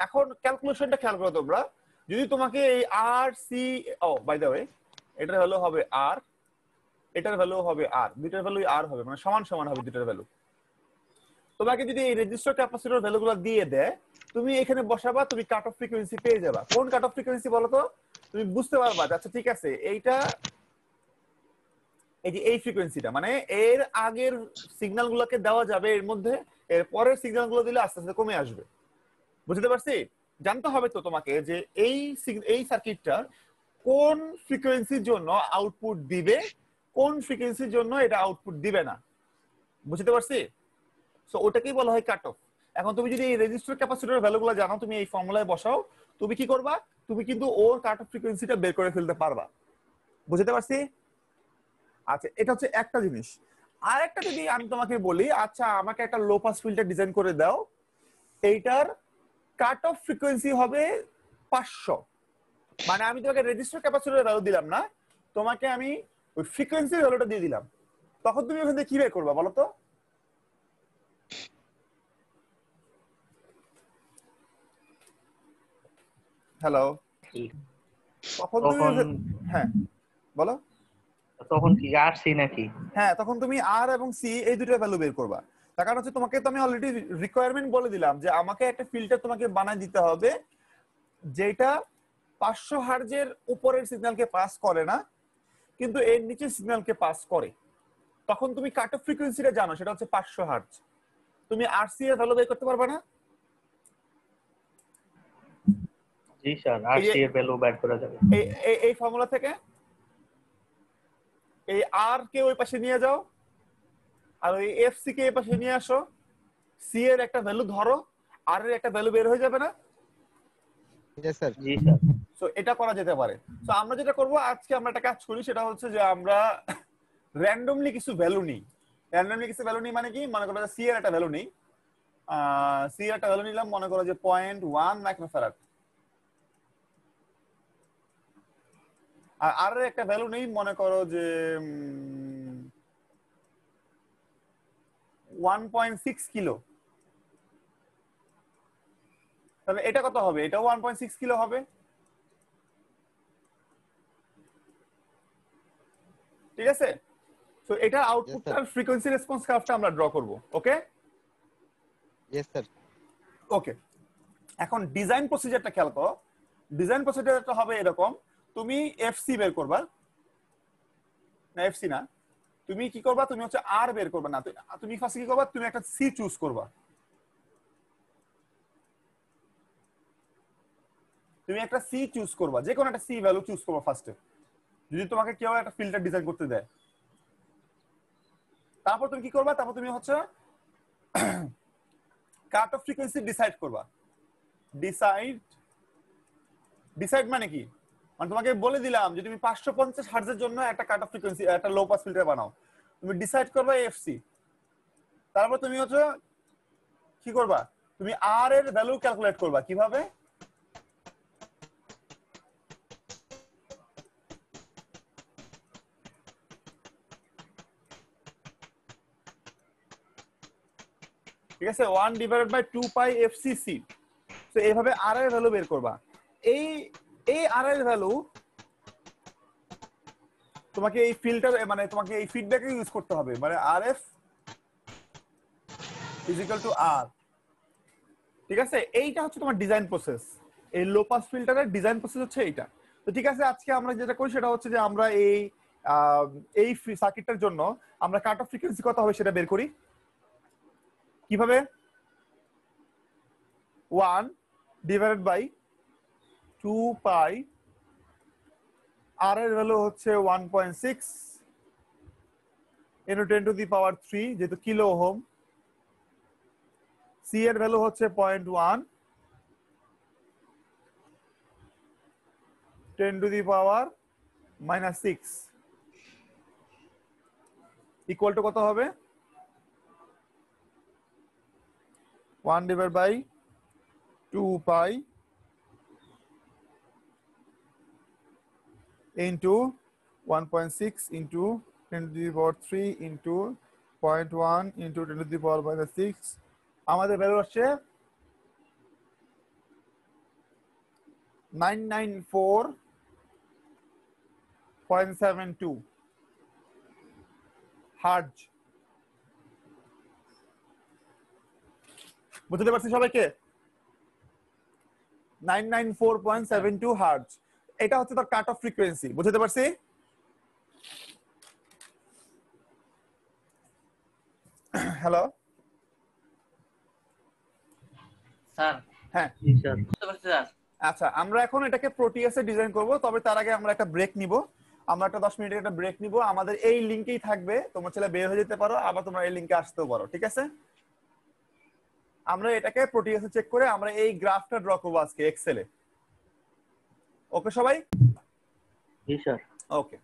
এখন ক্যালকুলেশনটা খেয়াল করো তোমরা, যদি তোমাকে এই R C, oh by the way, এটার ভ্যালু হবে আর, এটার ভ্যালু হবে আর, দুইটার ভ্যালু আর হবে, মানে সমান সমান হবে দুইটার ভ্যালু। তোমাকে যদি এই রেজিস্টার ক্যাপাসিটর ভ্যালুগুলো দিয়ে দেয়, তুমি এখানে বসাবা, তুমি কাট অফ ফ্রিকোয়েন্সি পেয়ে যাবা। কোন কাট অফ ফ্রিকোয়েন্সি বলো তো? তুমি বুঝতে পারবা আচ্ছা ঠিক আছে, এইটা এই যে এই ফ্রিকোয়েন্সিটা, মানে এর আগের সিগন্যাল গুলোকে দেওয়া যাবে এর মধ্যে, এর পরের সিগন্যাল গুলো দিলে আস্তে আস্তে কমে আসবে। বুঝতে পারছি? জানতে হবে তো তোমাকে যে এই সার্কিটটা কোন ফ্রিকোয়েন্সির জন্য আউটপুট দিবে, কোন ফ্রিকোয়েন্সির জন্য এটা আউটপুট দিবে না। বুঝতে পারছি? সো ওটাকেই বলা হয় কাট অফ। এখন তুমি যদি এই রেজিস্টর ক্যাপাসিটরের ভ্যালুগুলো জানো, তুমি এই ফর্মুলায় বসাও, তুমি কি করবা, তুমি কিন্তু ওর কাট অফ ফ্রিকোয়েন্সিটা বের করে ফেলতে পারবা। বুঝতে পারছি? আচ্ছা, এটা হচ্ছে একটা জিনিস। আর একটা যদি আমি তোমাকে বলি, আচ্ছা আমাকে একটা লো পাস ফিল্টার ডিজাইন করে দাও, এইটার কাট অফ ফ্রিকোয়েন্সি হবে 500, মানে আমি তোমাকে রেজিস্টার ক্যাপাসিটরের ভ্যালু দিলাম না, তোমাকে আমি ওই ফ্রিকোয়েন্সির ভ্যালুটা দিয়ে দিলাম, তখন তুমি ওখান থেকে কি বের করবা বলো তো? হ্যালো, তখন তুমি তখন হ্যাঁ বলো। তখন কি আর সি নাকি? হ্যাঁ, তখন তুমি আর এবং সি এই দুটো ভ্যালু বের করবা। তার কারণ হচ্ছে তোমাকে তো আমি অলরেডি রিকোয়ারমেন্ট বলে দিলাম যে আমাকে একটা ফিল্টার তোমাকে বানায় দিতে হবে যেটা 500 হার্জের উপরের সিগন্যালকে পাস করে না, কিন্তু এর নিচের সিগন্যালকে পাস করে। তখন তুমি কাট অফ ফ্রিকোয়েন্সিটা জানো, সেটা হচ্ছে 500 হার্জ। তুমি আরসি এর ভ্যালু বের করতে পারবে না? জি স্যার, আর সি এর ভ্যালু বের করা যাবে এই ফর্মুলা থেকে। এই আর কে ওই পাশে নিয়ে যাও, আর ওই এফ সি কে এই পাশে নিয়ে আসো, সি এর একটা ভ্যালু ধরো, আর এর একটা ভ্যালু বের হয়ে যাবে না? জি স্যার। সো এটা করা যেতে পারে। সো আমরা যেটা করব, আজকে আমরা একটা কাজ করি, সেটা হচ্ছে যে আমরা র্যান্ডমলি কিছু ভ্যালু নিই। র্যান্ডমলি কিছু ভ্যালু নিই মানে কি, মনে করো যে সি এর একটা ভ্যালু নিই, সি এর একটা ভ্যালু নিলাম, মনে করো যে 0.1 মাইক্রোফ্যারাড। আর আর এর একটা ভ্যালু নেই, মনে করো যে 1.6 কিলো। তাহলে এটা কত হবে? এটা 1.6 কিলো হবে। ঠিক আছে? তো এটা আউটপুটটার ফ্রিকোয়েন্সি রেসপন্স কার্ভটা আমরা ড্র করব। ওকে? Yes sir. ওকে, এখন ডিজাইন প্রসিজারটা খেয়াল করো। ডিজাইন প্রসিজারটা হবে এরকম, তুমি এফসি বের করবা, না এফসি না, তুমি কি করবা, তুমি হচ্ছে আর বের করবা না, তুমি ফার্স্ট কি করবা, তুমি একটা সি চুজ করবা। তুমি একটা সি চুজ করবা, যে কোনো একটা সি ভ্যালু চুজ করবা ফার্স্টে, যদি তোমাকে কেউ একটা ফিল্টার ডিজাইন করতে দেয়। তারপর তুমি কি করবা, তারপর তুমি হচ্ছে কাট অফ ফ্রিকোয়েন্সি ডিসাইড করবা। ডিসাইড মানে কি, মানে তোমাকে বলে দিলাম যে তুমি 550 হার্টজের জন্য একটা কাট অফ ফ্রিকোয়েন্সি, একটা লো পাস ফিল্টার বানাও, তুমি ডিসাইড করবা এফসি। তারপর তুমি হচ্ছে কি করবা, তুমি আর এর ভ্যালু ক্যালকুলেট করবা। কিভাবে? ঠিক আছে, 1/2 পাই এফসিসি। তো এইভাবে আর এর ভ্যালু বের করবা। এই আর এর ভ্যালু তোমাকে এই ফিল্টার, মানে তোমাকে এই ফিডব্যাকে ইউজ করতে হবে, মানে আর এফ ইজ ইকুয়াল টু আর। ঠিক আছে, এইটা হচ্ছে তোমার ডিজাইন প্রসেস। এই লো পাস ফিল্টারের ডিজাইন প্রসেস হচ্ছে এইটা। তো ঠিক আছে, আজকে আমরা যেটা করি সেটা হচ্ছে যে আমরা এই সার্কিটটার জন্য আমরা কাট অফ ফ্রিকোয়েন্সি কত হবে সেটা বের করি। কিভাবে? 1/2 পাই, আর এর ভ্যালু হচ্ছে 1.6 ইনটু 10⁻³ যেহেতু কিলো ওহম। সি এর ভ্যালু হচ্ছে 0.1 10⁻⁻6 ইকুয়াল টু কত হবে? 1/2 পাই into 1.6 into 10⁻³ into 0.1 into 10⁻⁻6। আমাদের ভ্যালু আসছে 994.72 হার্জ। বুঝতে পারছি সবাইকে? 994.72 হার্জ, এটা হচ্ছে তার কাট অফ ফ্রিকোয়েন্সি। বুঝতে পারছি? Hello sir. হ্যাঁ জি স্যার। বুঝতে পারছি স্যার। আচ্ছা, আমরা এখন এটাকে প্রোটিয়াসে ডিজাইন করব, তবে তার আগে আমরা একটা ব্রেক নিব। আমরা একটা 10 মিনিটের একটা ব্রেক নিব। আমাদের এই লিংকেই থাকবে, তোমরা ছেলে বের হয়ে যেতে পারো, আবার তোমরা এই লিংকে আসতেও পারো। ঠিক আছে, আমরা এটাকে প্রোটিয়াসে চেক করে আমরা এই গ্রাফটা ড্র করবো আজকে এক্সেলে। ওকে সবাই? জি স্যার। ওকে,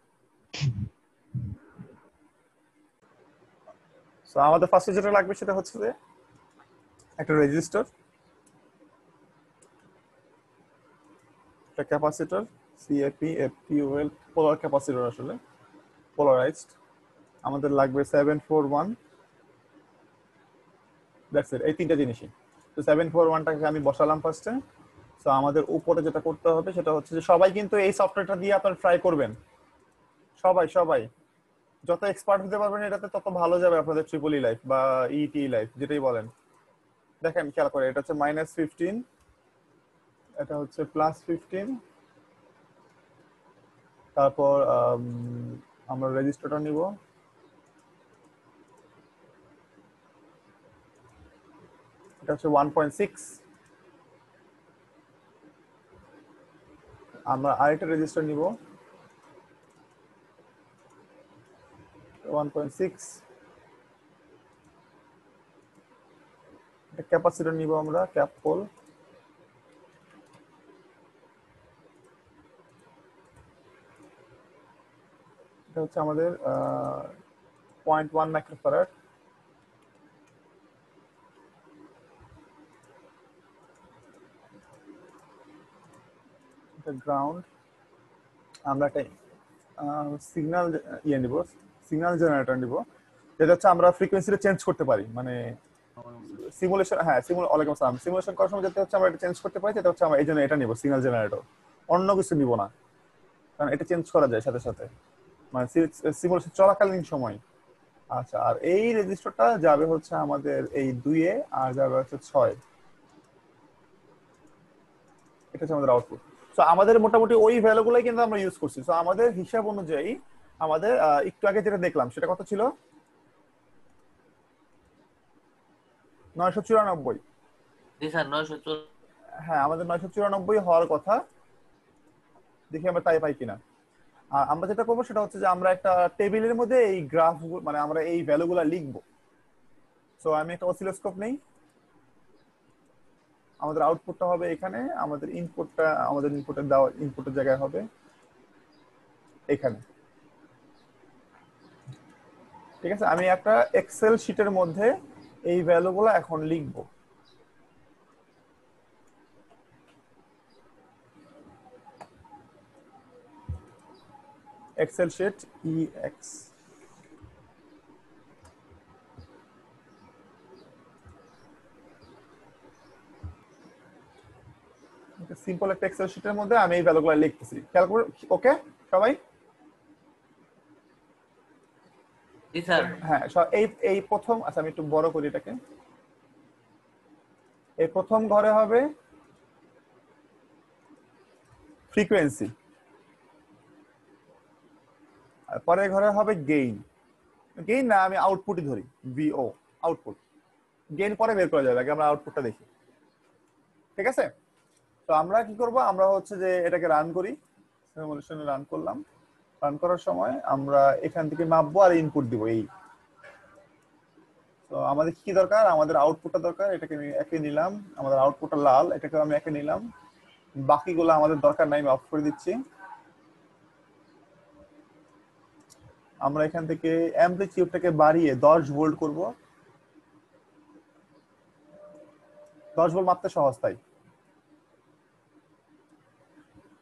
সো আমাদের ফার্স্টে যেটা লাগবে সেটা হচ্ছে যে একটা রেজিস্টর, একটা ক্যাপাসিটর, সিএপি এফপিওএল পোলার ক্যাপাসিটর, আসলে পোলারাইজড। আমাদের লাগবে 741, দ্যাটস ইট, এই তিনটা জিনিসই। তো 741টাকে আমি বসালাম ফার্স্টে। সো আমাদের উপরে যেটা করতে হবে সেটা হচ্ছে যে সবাই কিন্তু এই সফটওয়্যারটা দিয়ে আপনারা ট্রাই করবেন, সবাই সবাই যত এক্সপার্ট হতে পারবেন এটাতে তত ভালো যাবে আপনাদের ট্রিপল ই লাইফ বা ইটি লাইফ যেটাই বলেন। দেখেন খেয়াল করে, এটা হচ্ছে -15, এটা হচ্ছে +15, তারপর আমরা রেজিস্টারটা নিব, এটা হচ্ছে 1.6। আমরা আরেকটা রেজিস্টার নিব 1.6, এটা ক্যাপাসিটর নিব আমরা ক্যাপ পোল, এটা হচ্ছে আমাদের 0.1 মাইক্রোফ্যারাড, এটা গ্রাউন্ড। আমরা একটা সিগন্যাল নিব, সিগন্যাল জেনারেটর নিব, যেটা হচ্ছে আমরা ফ্রিকোয়েন্সিটা চেঞ্জ করতে পারি, মানে সিমুলেশন, হ্যাঁ ওয়ালাইকুম আসসালাম, সিমুলেশন করার সময় যেটা হচ্ছে আমরা এটা চেঞ্জ করতে পারি, সেটা হচ্ছে আমরা এই জন্য এটা নিব সিগন্যাল জেনারেটর, অন্য কিছু নিব না, কারণ এটা চেঞ্জ করা যায় সাথে সাথে, মানে সিমুলেশন চলাকালীন সময়। আচ্ছা, আর এই রেজিস্টারটা যাবে হচ্ছে আমাদের এই 2-এ, আর যাবে হচ্ছে 6। এটা হচ্ছে আমাদের আউটপুট। সো আমাদের মোটামুটি ওই ভ্যালুগুলোই কিন্তু আমরা ইউজ করছি। সো আমাদের হিসাব অনুযায়ী আমাদের একটু আগে যেটা দেখলাম সেটা কত ছিল? 994। জি স্যার 994। হ্যাঁ, আমাদের 994 হওয়ার কথা, দেখি আমরা তাই পাই কিনা। আর আমরা যেটা করবো সেটা হচ্ছে যে আমরা একটা টেবিলের মধ্যে এই গ্রাফ, মানে আমরা এই ভ্যালুগুলো লিখবো। সো আমি একটা অসিলোস্কোপ নেই, আমাদের আউটপুটটা হবে এখানে, আমাদের ইনপুটটা, আমাদের ইনপুটের দেওয়া ইনপুটের জায়গায় হবে এখানে। ঠিক আছে, আমি একটা এক্সেল শিটের মধ্যে এই ভ্যালুগুলো এখন লিখবো। এক্সেল শিট EX, সিম্পল একটা এক্সেল শিটের মধ্যে আমি এই ভ্যালুগুলো লিখতেছি, খেয়াল করে। ওকে সবাই? জি স্যার। হ্যাঁ, এই এই প্রথম, আচ্ছা আমি একটু বড় করি এটাকে। এই প্রথম ঘরে হবে ফ্রিকোয়েন্সি, আর পরের ঘরে হবে গেইন। গেইন না, আমি আউটপুটই ধরি, VO, আউটপুট। গেইন পরে বের করা যাবে, আগে আমরা আউটপুটটা দেখি। ঠিক আছে, তো আমরা কি করব, আমরা হচ্ছে যে এটাকে রান করি, সিমুলেশনে রান করলাম। রান করার সময় আমরা এখান থেকে মাপবো আর ইনপুট দিব এই। তো আমাদের কি দরকার, আমাদের আউটপুটটা দরকার, এটাকে আমি একে নিলাম, আমাদের আউটপুটটা লাল, এটাকে আমি একে নিলাম, বাকিগুলো আমাদের দরকার নাই, আমি অফ করে দিচ্ছি। আমরা এখান থেকে অ্যামপ্লিটিউডটাকে বাড়িয়ে 10 ভোল্ট করব। 10 ভোল্ট মাপতে সহজ, তাই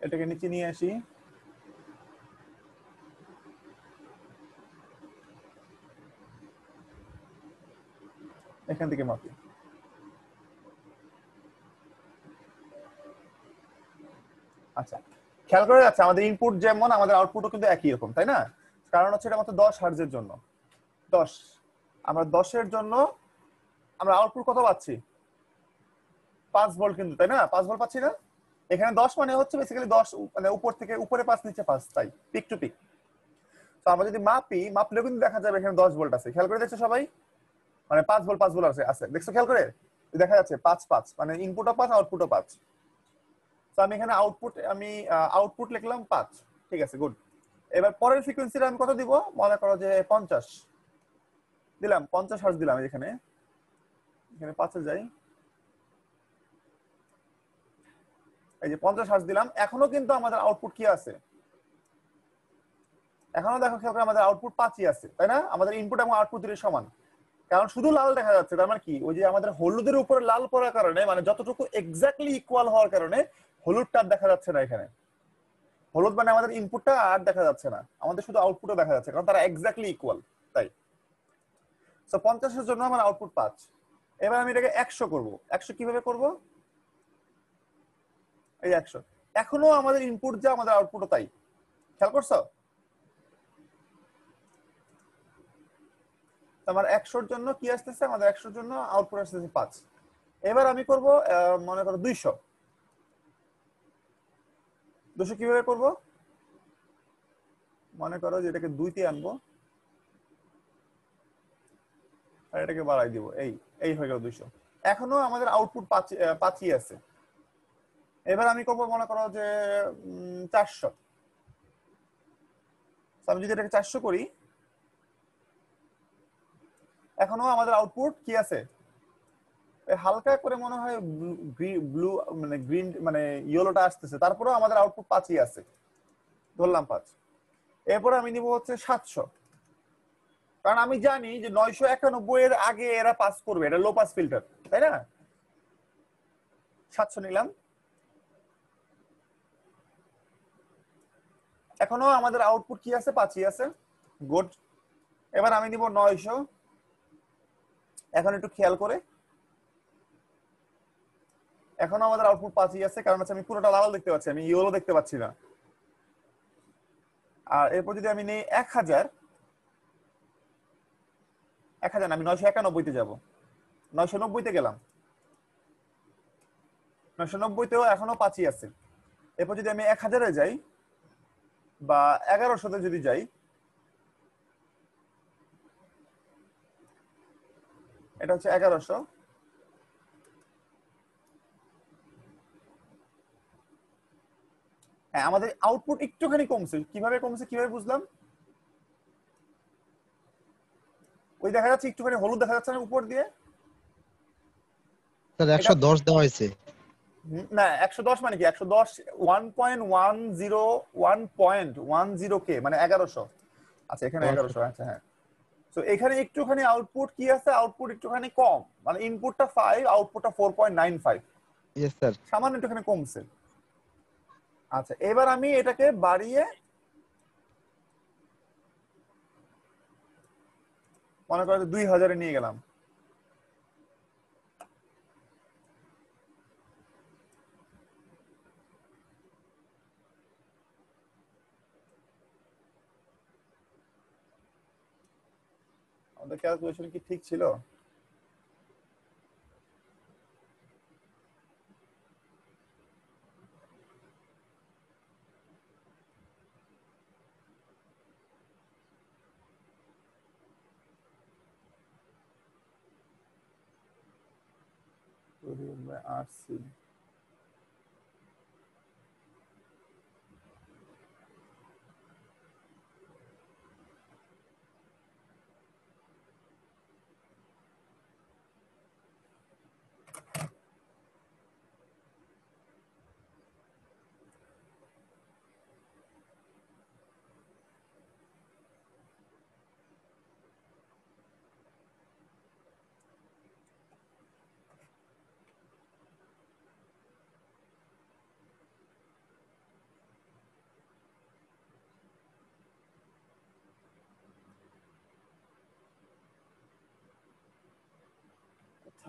এটাকে নিচে নিয়ে আসি। এখান থেকে মাপি। আচ্ছা, খেয়াল করে যাচ্ছে আমাদের ইনপুট যেমন আমাদের আউটপুটও কিন্তু একই রকম, তাই না? কারণ হচ্ছে এটা মাত্র 10 হার্টজের জন্য। 10, আমরা 10-এর জন্য আমরা আউটপুট কত পাচ্ছি? 5 ভোল্ট কিন্তু, তাই না? 5 ভোল্ট পাচ্ছি না? এখানে 10 মানে হচ্ছে বেসিক্যালি 10, মানে উপর থেকে উপরে 5 নিচে 5, তাই পিক টু পিক। তো আমরা যদি মাপলেও কিন্তু দেখা যাবে এখানে 10 ভোল্ট আছে। খেয়াল করে দেখছো সবাই? মানে 5 ভোল্ট আছে, দেখছো খেয়াল করে? দেখা যাচ্ছে 5 5, মানে ইনপুটও 5 আউটপুটও 5। তো আমি এখানে আউটপুট লিখলাম 5। ঠিক আছে, গুড। এবার পরের ফ্রিকোয়েন্সিটা আমি কত দিব? মনে করো যে 50 দিলাম, 50 হার্টজ দিলাম। এখানে 5-এ যাই, এই যে 50 হার্জ দিলাম, এখনো কিন্তু আমাদের আউটপুট কি আছে, এখনো দেখো খেয়াল করে আমাদের আউটপুট 5ই আছে, তাই না? আমাদের ইনপুট এবং আউটপুট দুটোই সমান, কারণ শুধু লাল দেখা যাচ্ছে, তার মানে কি ওই যে আমাদের হলুদের উপরে লাল পড়ার কারণে, মানে যতটুকু এক্স্যাক্টলি ইকুয়াল হওয়ার কারণে হলুদটা আর দেখা যাচ্ছে না এখানে। হলুদ মানে আমাদের ইনপুটটা আর দেখা যাচ্ছে না, আমাদের শুধু আউটপুটও দেখা যাচ্ছে, কারণ তারা এক্স্যাক্টলি ইকুয়াল। তাই সো 50 এর জন্য আমার আউটপুট 5। এবার আমি এটাকে 100 করব। 100 কিভাবে করব? এই 100, এখনো আমাদের ইনপুট যা আমাদের আউটপুটও তাই, খেয়াল করছো? আমার 100 এর জন্য কি আসতেছে, আমাদের 100 এর জন্য আউটপুট আসতেছে 5। এবার আমি করব মনে করো 200। 200 কিভাবে করব? মনে করো যে এটাকে 2 তে আনবো আর এটাকে বাড়াই দিব, এই হয়ে গেল 200। এখনো আমাদের আউটপুট 5ই আছে। এবার আমি করব মনে করো যে 400। আমি যদি এটাকে 400 করি, এখনো আমাদের আউটপুট কি আছে, হালকা করে মনে হয় ব্লু মানে গ্রিন মানে ইয়েলোটা আসতেছে, তারপরেও আমাদের আউটপুট 5ই আছে, ধরলাম 5। এরপরে আমি নিব হচ্ছে 700, কারণ আমি জানি যে 991 এর আগে এরা পাস করবে, এটা লো পাস ফিল্টার, তাই না? 700 নিলাম, এখনো আমাদের আউটপুট কি আছে, 5ই আছে, গুড। এবার আমি নিব 900। এখন একটু খেয়াল করে, এখনো আমাদের আউটপুট 5ই আছে, কারণ হচ্ছে আমি পুরোটা লাল দেখতে পাচ্ছি, আমি ইয়েলো দেখতে পাচ্ছি না। আর এরপর যদি আমি নেই 1000, আমি 991 তে যাব, 990 তে গেলাম, 990 তেও এখনো 5ই আছে। এরপর যদি আমি 1000 এ যাই বা 1100 তে যদি যাই, এটা হচ্ছে 1100। হ্যাঁ, আমাদের আউটপুট একটুখানি কমছে। কিভাবে কমছে, কিভাবে বুঝলাম? ওই দেখা যাচ্ছে একটুখানি হলুদ দেখা যাচ্ছে না উপর দিয়ে, স্যার এটা 110 দেওয়া হয়েছে। না 110 মানে কি, 110 1.10 1.10 কে মানে 1100। আচ্ছা এখানে 1100, আচ্ছা হ্যাঁ। তো এখানে একটুখানি আউটপুট কি আছে, আউটপুট একটুখানি কম, মানে ইনপুটটা 5, আউটপুটটা 4.95, ইয়েস স্যার। সামান্য একটুখানি কমছে। আচ্ছা এবার আমি এটাকে বাড়িয়ে মনে করো 2000 এ নিয়ে গেলাম। আমাদের ক্যালকুলেশন কি ঠিক ছিল? RC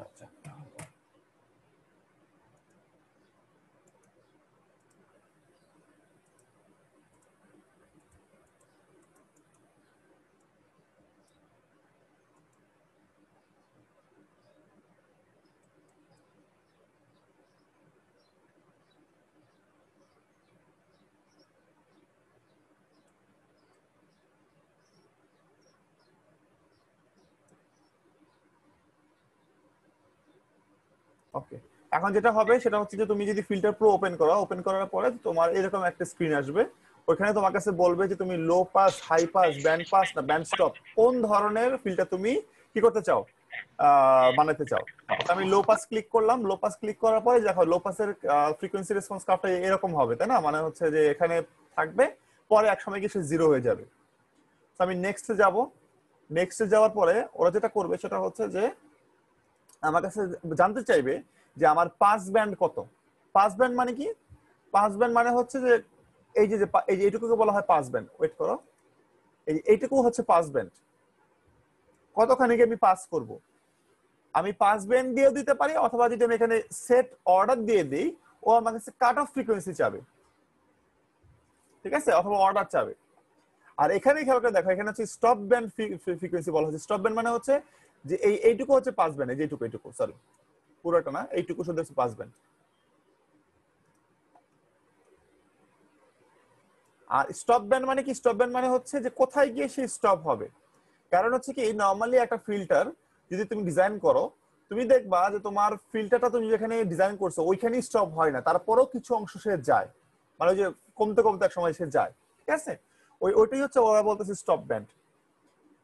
আচ্ছা ওকে। এখন যেটা হবে সেটা হচ্ছে যে তুমি যদি ফিল্টার প্রো ওপেন করো, ওপেন করার পরে তোমার এরকম একটা স্ক্রিন আসবে, ওখানে তোমার কাছে বলবে যে তুমি low pass, high pass, band pass না ব্যান্ড স্টপ, কোন ধরনের ফিল্টার তুমি কি করতে চাও, বানাতে চাও। তো আমি লো পাস ক্লিক করলাম, লো পাস ক্লিক করার পরে দেখো লো পাসের ফ্রিকোয়েন্সি রেসপন্স কার্ভটা এরকম হবে, তাই না? মানে হচ্ছে যে এখানে থাকবে, পরে এক সময় গিয়ে সে জিরো হয়ে যাবে। তো আমি নেক্সটে যাব, নেক্সটে যাওয়ার পরে ওরা যেটা করবে সেটা হচ্ছে যে আমার কাছে জানতে চাইবে যে আমার পাস ব্যান্ড কত। পাস ব্যান্ড মানে কি? পাস ব্যান্ড মানে হচ্ছে যে এই যে এই যে এইটুকুকে বলা হয় পাস ব্যান্ড। ওয়েট করো, এইটুকু হচ্ছে পাস ব্যান্ড, কতখানি আমি পাস করব। আমি পাস ব্যান্ড দিয়ে দিতে পারি, অথবা যদি আমি এখানে সেট অর্ডার দিয়ে দিই, ও আমার কাছে কাট অফ ফ্রিকোয়েন্সি চাবে, ঠিক আছে, অথবা অর্ডার চাবে। আর এখানে খেয়াল করে দেখো, এখানে হচ্ছে স্টপ ব্যান্ড ফ্রিকোয়েন্সি বলা হচ্ছে। স্টপ ব্যান্ড মানে হচ্ছে যে এইটুকু হচ্ছে পাস ব্যান্ড, এই যে এইটুকু সরি পুরোটা না, এইটুকু শুধু হচ্ছে পাস ব্যান্ড। আর স্টপ ব্যান্ড মানে কি? স্টপ ব্যান্ড মানে হচ্ছে যে কোথায় গিয়ে সে স্টপ হবে। কারণ হচ্ছে কি, নর্মালি একটা ফিল্টার যদি তুমি ডিজাইন করো, তুমি দেখবা যে তোমার ফিল্টারটা তুমি যেখানে ডিজাইন করছো ওইখানেই স্টপ হয় না, তারপরেও কিছু অংশ সে যায়, মানে ওই যে কমতে কমতে এক সময় সে যায়, ঠিক আছে? ওইটাই হচ্ছে ওরা বলতেছে স্টপ ব্যান্ড।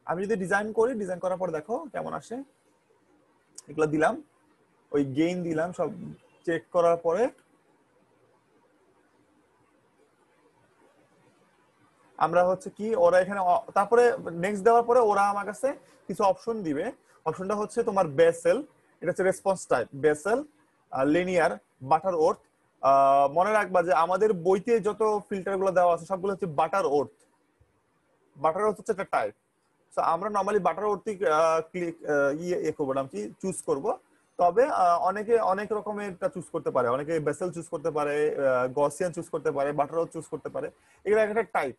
আমি যদি ডিজাইন করি, ডিজাইন করার পর দেখো কেমন আসে, এগুলো দিলাম, ওই গেইন দিলাম, সব চেক করার পরে আমরা হচ্ছে কি, ওরা এখানে তারপরে নেক্সট দেওয়ার পরে ওরা আমার কাছে কিছু অপশন দিবে। অপশনটা হচ্ছে তোমার বেসেল, এটা হচ্ছে response type, Bessel, linear, butter worth. মনে রাখবা যে আমাদের বইতে যত ফিল্টার গুলো দেওয়া আছে সবগুলো হচ্ছে বাটার ওর্থ। বাটার ওর্থ হচ্ছে একটা টাইপ। তো আমরা নর্মালি বাটার ওর্থই ক্লিক ইয়ে করবো, নাম কি চুজ করব। তবে অনেকে অনেক রকমের চুজ করতে পারে, অনেকে বেসেল চুজ করতে পারে, গসিয়ান চুজ করতে পারে, বাটার ওর্থ চুজ করতে পারে, এগুলো একটা টাইপ।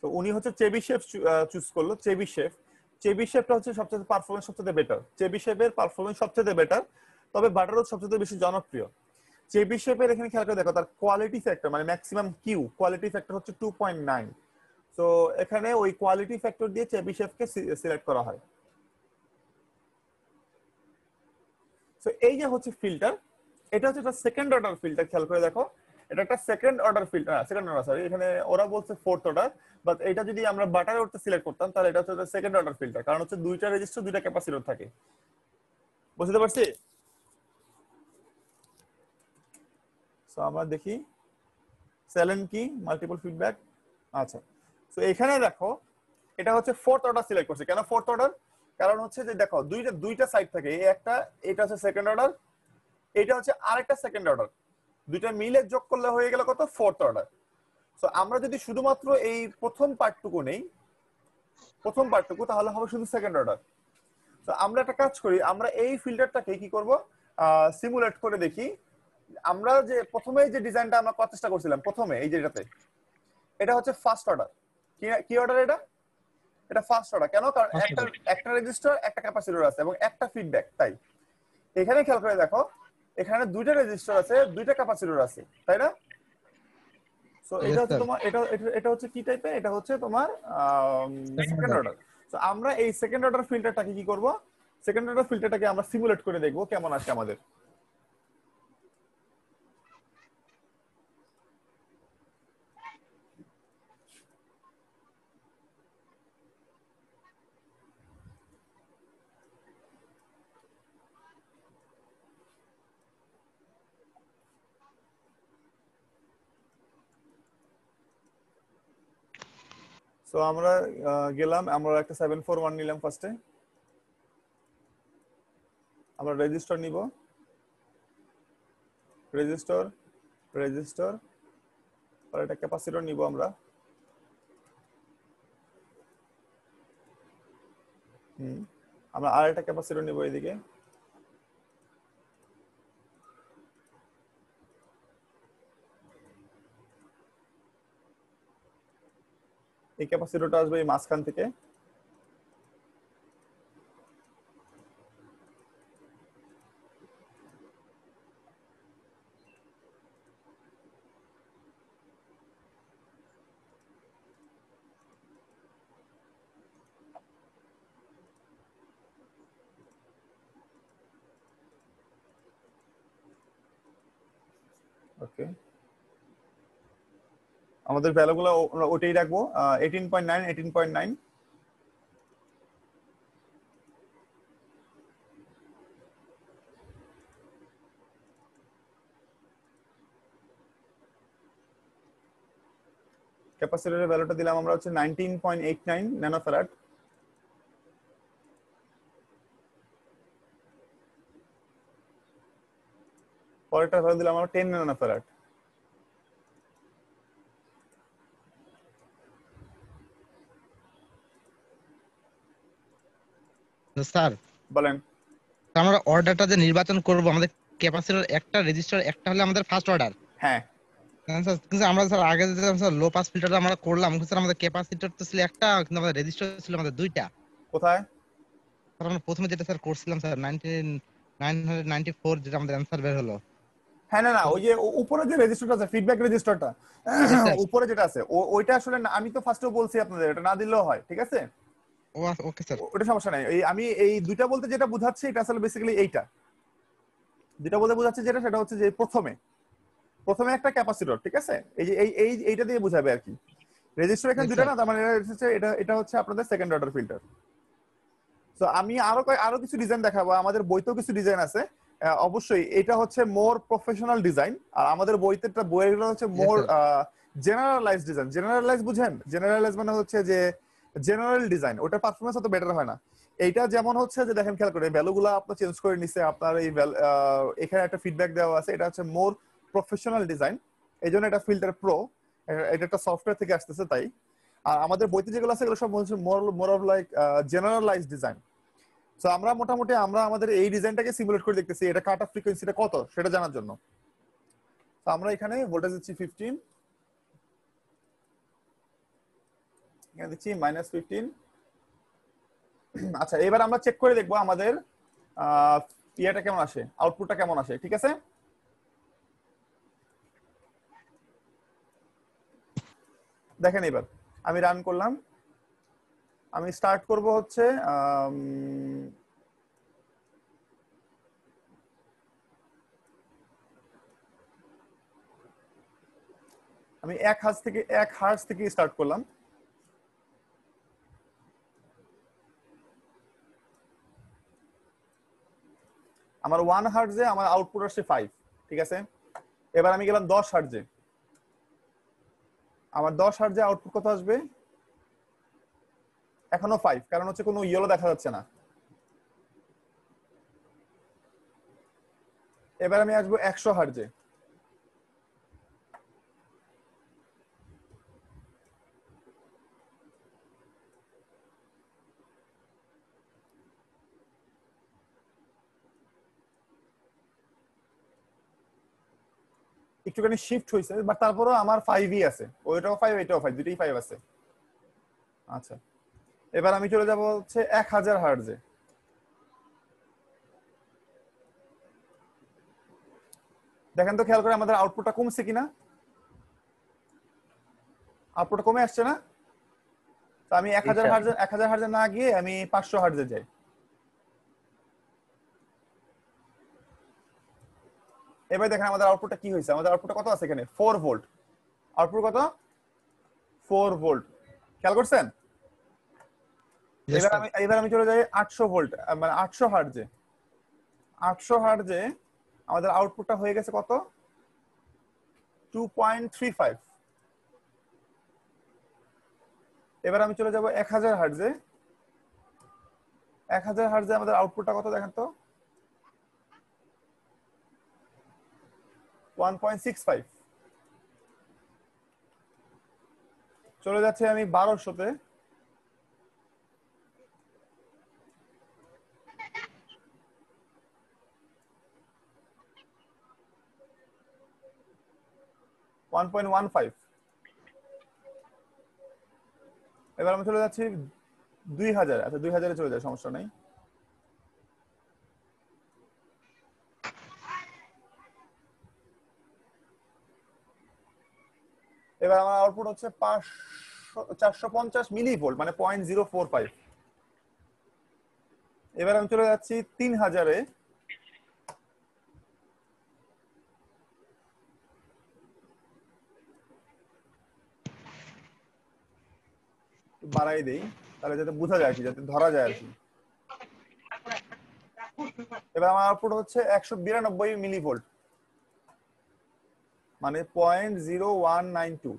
তো উনি হচ্ছে চেবিশেফ চুজ করলো, চেবিশেফ। চেবিশেফটা হচ্ছে সবচেয়ে পারফরমেন্স সবচেয়ে বেটার, চেবিশেফের পারফরমেন্স সবচেয়ে বেটার। তবে বাটারও সবচেয়ে বেশি জনপ্রিয়। চেবিশেফের এখানে খেয়াল করে দেখো, তার কোয়ালিটি ফ্যাক্টর মানে ম্যাক্সিমাম কিউ কোয়ালিটি ফ্যাক্টর হচ্ছে 2.9। তো এখানে ওই কোয়ালিটি ফ্যাক্টর দিয়ে চেবিশেফকে সিলেক্ট করা হয়। তো এই যে হচ্ছে ফিল্টার, এটা হচ্ছে একটা সেকেন্ড অর্ডার ফিল্টার। খেয়াল করে দেখো, এটা একটা second order filter, second order sorry, এখানে ওরা বলছে ফোর্থ অর্ডার, বাট এটা যদি আমরা বাটার ওর্থ সিলেক্ট করতাম তাহলে এটা হচ্ছে সেকেন্ড অর্ডার ফিল্টার, কারণ হচ্ছে দুইটা রেজিস্টার দুইটা ক্যাপাসিটর থাকে। বুঝতে পারছি? সো আমরা দেখি সেলেন কি মাল্টিপল ফিডব্যাক। আচ্ছা, তো এখানে দেখো এটা হচ্ছে ফোর্থ অর্ডার সিলেক্ট করছে। কেন ফোর্থ অর্ডার? কারণ হচ্ছে যে দেখো দুইটা দুইটা সাইড থাকে, এই একটা, এটা হচ্ছে সেকেন্ড অর্ডার, এটা হচ্ছে আরেকটা সেকেন্ড অর্ডার, দুইটা মিলে যোগ করলে হয়ে গেল কত? Fourth order. তো আমরা যদি শুধুমাত্র এই প্রথম পার্টটুকু নেই, প্রথম পার্টটুকু, তাহলে হবে শুধু সেকেন্ড অর্ডার। তো আমরা একটা কাজ করি, আমরা এই ফিল্টারটাকে কি করব, সিমুলেট করে দেখি। আমরা যে প্রথমে যে ডিজাইনটা আমরা করার চেষ্টা করছিলাম, প্রথমে এই যেটাতে, এটা হচ্ছে ফার্স্ট অর্ডার। কি অর্ডার এটা? এটা ফার্স্ট অর্ডার। কেন? কারণ একটা একটা রেজিস্টার, একটা ক্যাপাসিটর আছে এবং একটা ফিডব্যাক। তাই এখানে খেয়াল করে দেখো, এখানে দুইটা রেজিস্টার আছে, দুইটা ক্যাপাসিটর আছে, তাই না? সো এটা ইয়েস হচ্ছে স্যার। তোমার, এটা হচ্ছে কি টাইপের? এটা হচ্ছে তোমার সেকেন্ড অর্ডার। তো আমরা এই সেকেন্ড অর্ডার ফিল্টারটাকে কি করব, সেকেন্ড অর্ডার ফিল্টারটাকে আমরা সিমুলেট করে দেখবো কেমন আসে আমাদের। সো আমরা গেলাম, আমরা একটা 741 নিলাম ফার্স্টে, আমরা রেজিস্টার নিব, রেজিস্টার, রেজিস্টার, আর একটা ক্যাপাসিটর নিব আমরা। আমরা আর একটা ক্যাপাসিটর নিব এদিকে। এই ক্যাপাসিটরটা আসবে এই মাঝখান থেকে। ওকে, আমাদের ভ্যালুগুলো ওটাই রাখবো 18.9 18.9। ক্যাপাসিটরের ভ্যালুটা দিলাম আমরা হচ্ছে 19.89 ন্যানোফ্যারাড। পরেরটা ভ্যালু দিলাম আমরা 10 ন্যানোফ্যারাড। স্যার বলেন। আমরা অর্ডারটা যে নির্বাচন করব, আমাদের ক্যাপাসিটর একটা, রেজিস্টার একটা হলে আমাদের ফার্স্ট অর্ডার। হ্যাঁ স্যার কিন্তু আমরা স্যার আগে যে স্যার লো পাস ফিল্টারটা আমরা করলাম, কিন্তু স্যার আমাদের ক্যাপাসিটর তো ছিল একটা, কিন্তু আমাদের রেজিস্টার ছিল আমাদের দুইটা। কোথায়? স্যার আমরা প্রথমে যেটা স্যার করছিলাম স্যার 994, যেটা আমাদের অ্যান্সার বের হলো। হ্যাঁ না না, ওই যে উপরে যে রেজিস্টারটা আছে, ফিডব্যাক রেজিস্টারটা উপরে যেটা আছে, ওইটা আসলে আমি তো ফার্স্টে বলছি আপনাদের এটা না দিলেও হয়, ঠিক আছে? Okay sir. ওটা সমস্যা নাই। আমি এই দুইটা বলতে যেটা বোঝাচ্ছি এটা আসলে বেসিক্যালি এইটা যেটা বলতে বোঝাচ্ছি, যেটা সেটা হচ্ছে যে প্রথমে একটা ক্যাপাসিটর, ঠিক আছে? এই যে এইটা দিয়ে বোঝাবে আর কি। রেজিস্টার এখানে দুইটা না, তার মানে এটা হচ্ছে আপনাদের সেকেন্ড অর্ডার ফিল্টার। তো আমি আরো কিছু ডিজাইন দেখাবো, আমাদের বইতেও কিছু ডিজাইন আছে। অবশ্যই এটা হচ্ছে মোর প্রফেশনাল ডিজাইন, আর আমাদের বইয়ের হচ্ছে মোর জেনারেলাইজ ডিজাইন। জেনারেলাইজ বুঝেন? জেনারেলাইজ মানে হচ্ছে যে জেনারেল ডিজাইন, ওটা পারফরমেন্স অত বেটার হয় না। এইটা যেমন হচ্ছে যে দেখেন, খেয়াল করে ভ্যালুগুলো আপনার চেঞ্জ করে নিছে, আপনার এই এখানে একটা ফিডব্যাক দেওয়া আছে, এটা হচ্ছে মোর প্রফেশনাল ডিজাইন, এই জন্য এটা ফিল্টার প্রো, এটা একটা সফটওয়্যার থেকে আসতেছে তাই। আর আমাদের বইতে যেগুলো আছে এগুলো সব হচ্ছে more of like generalise design. So আমরা মোটামুটি আমাদের এই ডিজাইনটাকে সিমুলেট করে দেখতেছি এটা কাট অফ ফ্রিকোয়েন্সিটা কত সেটা জানার জন্য। তো আমরা এখানে ভোল্টেজ দিচ্ছি 15, এখানে দিচ্ছি -15। আচ্ছা, এবার আমরা চেক করে দেখবো আমাদের ইয়েটা কেমন আসে, আউটপুটটা কেমন আসে, ঠিক আছে? দেখেন এবার আমি রান করলাম, আমি স্টার্ট করব হচ্ছে আমি 1 হার্জ থেকে স্টার্ট করলাম। আমার 1 হার্জে আমার আউটপুট আসছে 5, ঠিক আছে? এবার আমি গেলাম 10 হার্জে, আমার 10 হার্জে আউটপুট কত আসবে? এখনো 5, কারণ হচ্ছে কোনো ইয়েলো দেখা যাচ্ছে না। এবার আমি আসবো 100 হার্জে, একটুখানি শিফট হয়েছে, বাট তারপরেও আমার 5ই আছে, ওইটাও 5 এটাও 5, দুটোই 5 আছে। আচ্ছা, এবার আমি চলে যাব হচ্ছে 1000 হার্জে। দেখেন তো খেয়াল করে আমাদের আউটপুটটা কমছে কিনা, আউটপুট কমে আসছে না? তো আমি 1000 হার্জে না গিয়ে আমি 500 হার্জে যাই। এবার দেখেন আমাদের আউটপুটটা কি হয়েছে, আমাদের আউটপুটটা কত আছে এখানে? 4 ভোল্ট। আউটপুট কত? 4 ভোল্ট, খেয়াল করছেন? এবার আমি চলে যাই 800 ভোল্ট, মানে 800 হার্জে। 800 হার্জে আমাদের আউটপুটটা হয়ে গেছে কত? 2.35। এবার আমি চলে যাব 1000 হার্জে। 1000 হার্জে আমাদের আউটপুটটা কত দেখেন তো? 1.65। চলে যাচ্ছে আমি 1200-তে। এবার আমি চলে যাচ্ছি 2000। আচ্ছা 2000-এ চলে যায়, সমস্যা নেই। এবার আমার আউটপুট হচ্ছে 450 মিলি ভোল্ট, মানে 0.045। এবার আমি চলে যাচ্ছি 3000-এ। বাড়াই দেই তাহলে যাতে বোঝা যায় আর কি, যাতে ধরা যায় আর কি। এবার আমার আউটপুট হচ্ছে 192 মিলিভোল্ট, মানে 0.0192।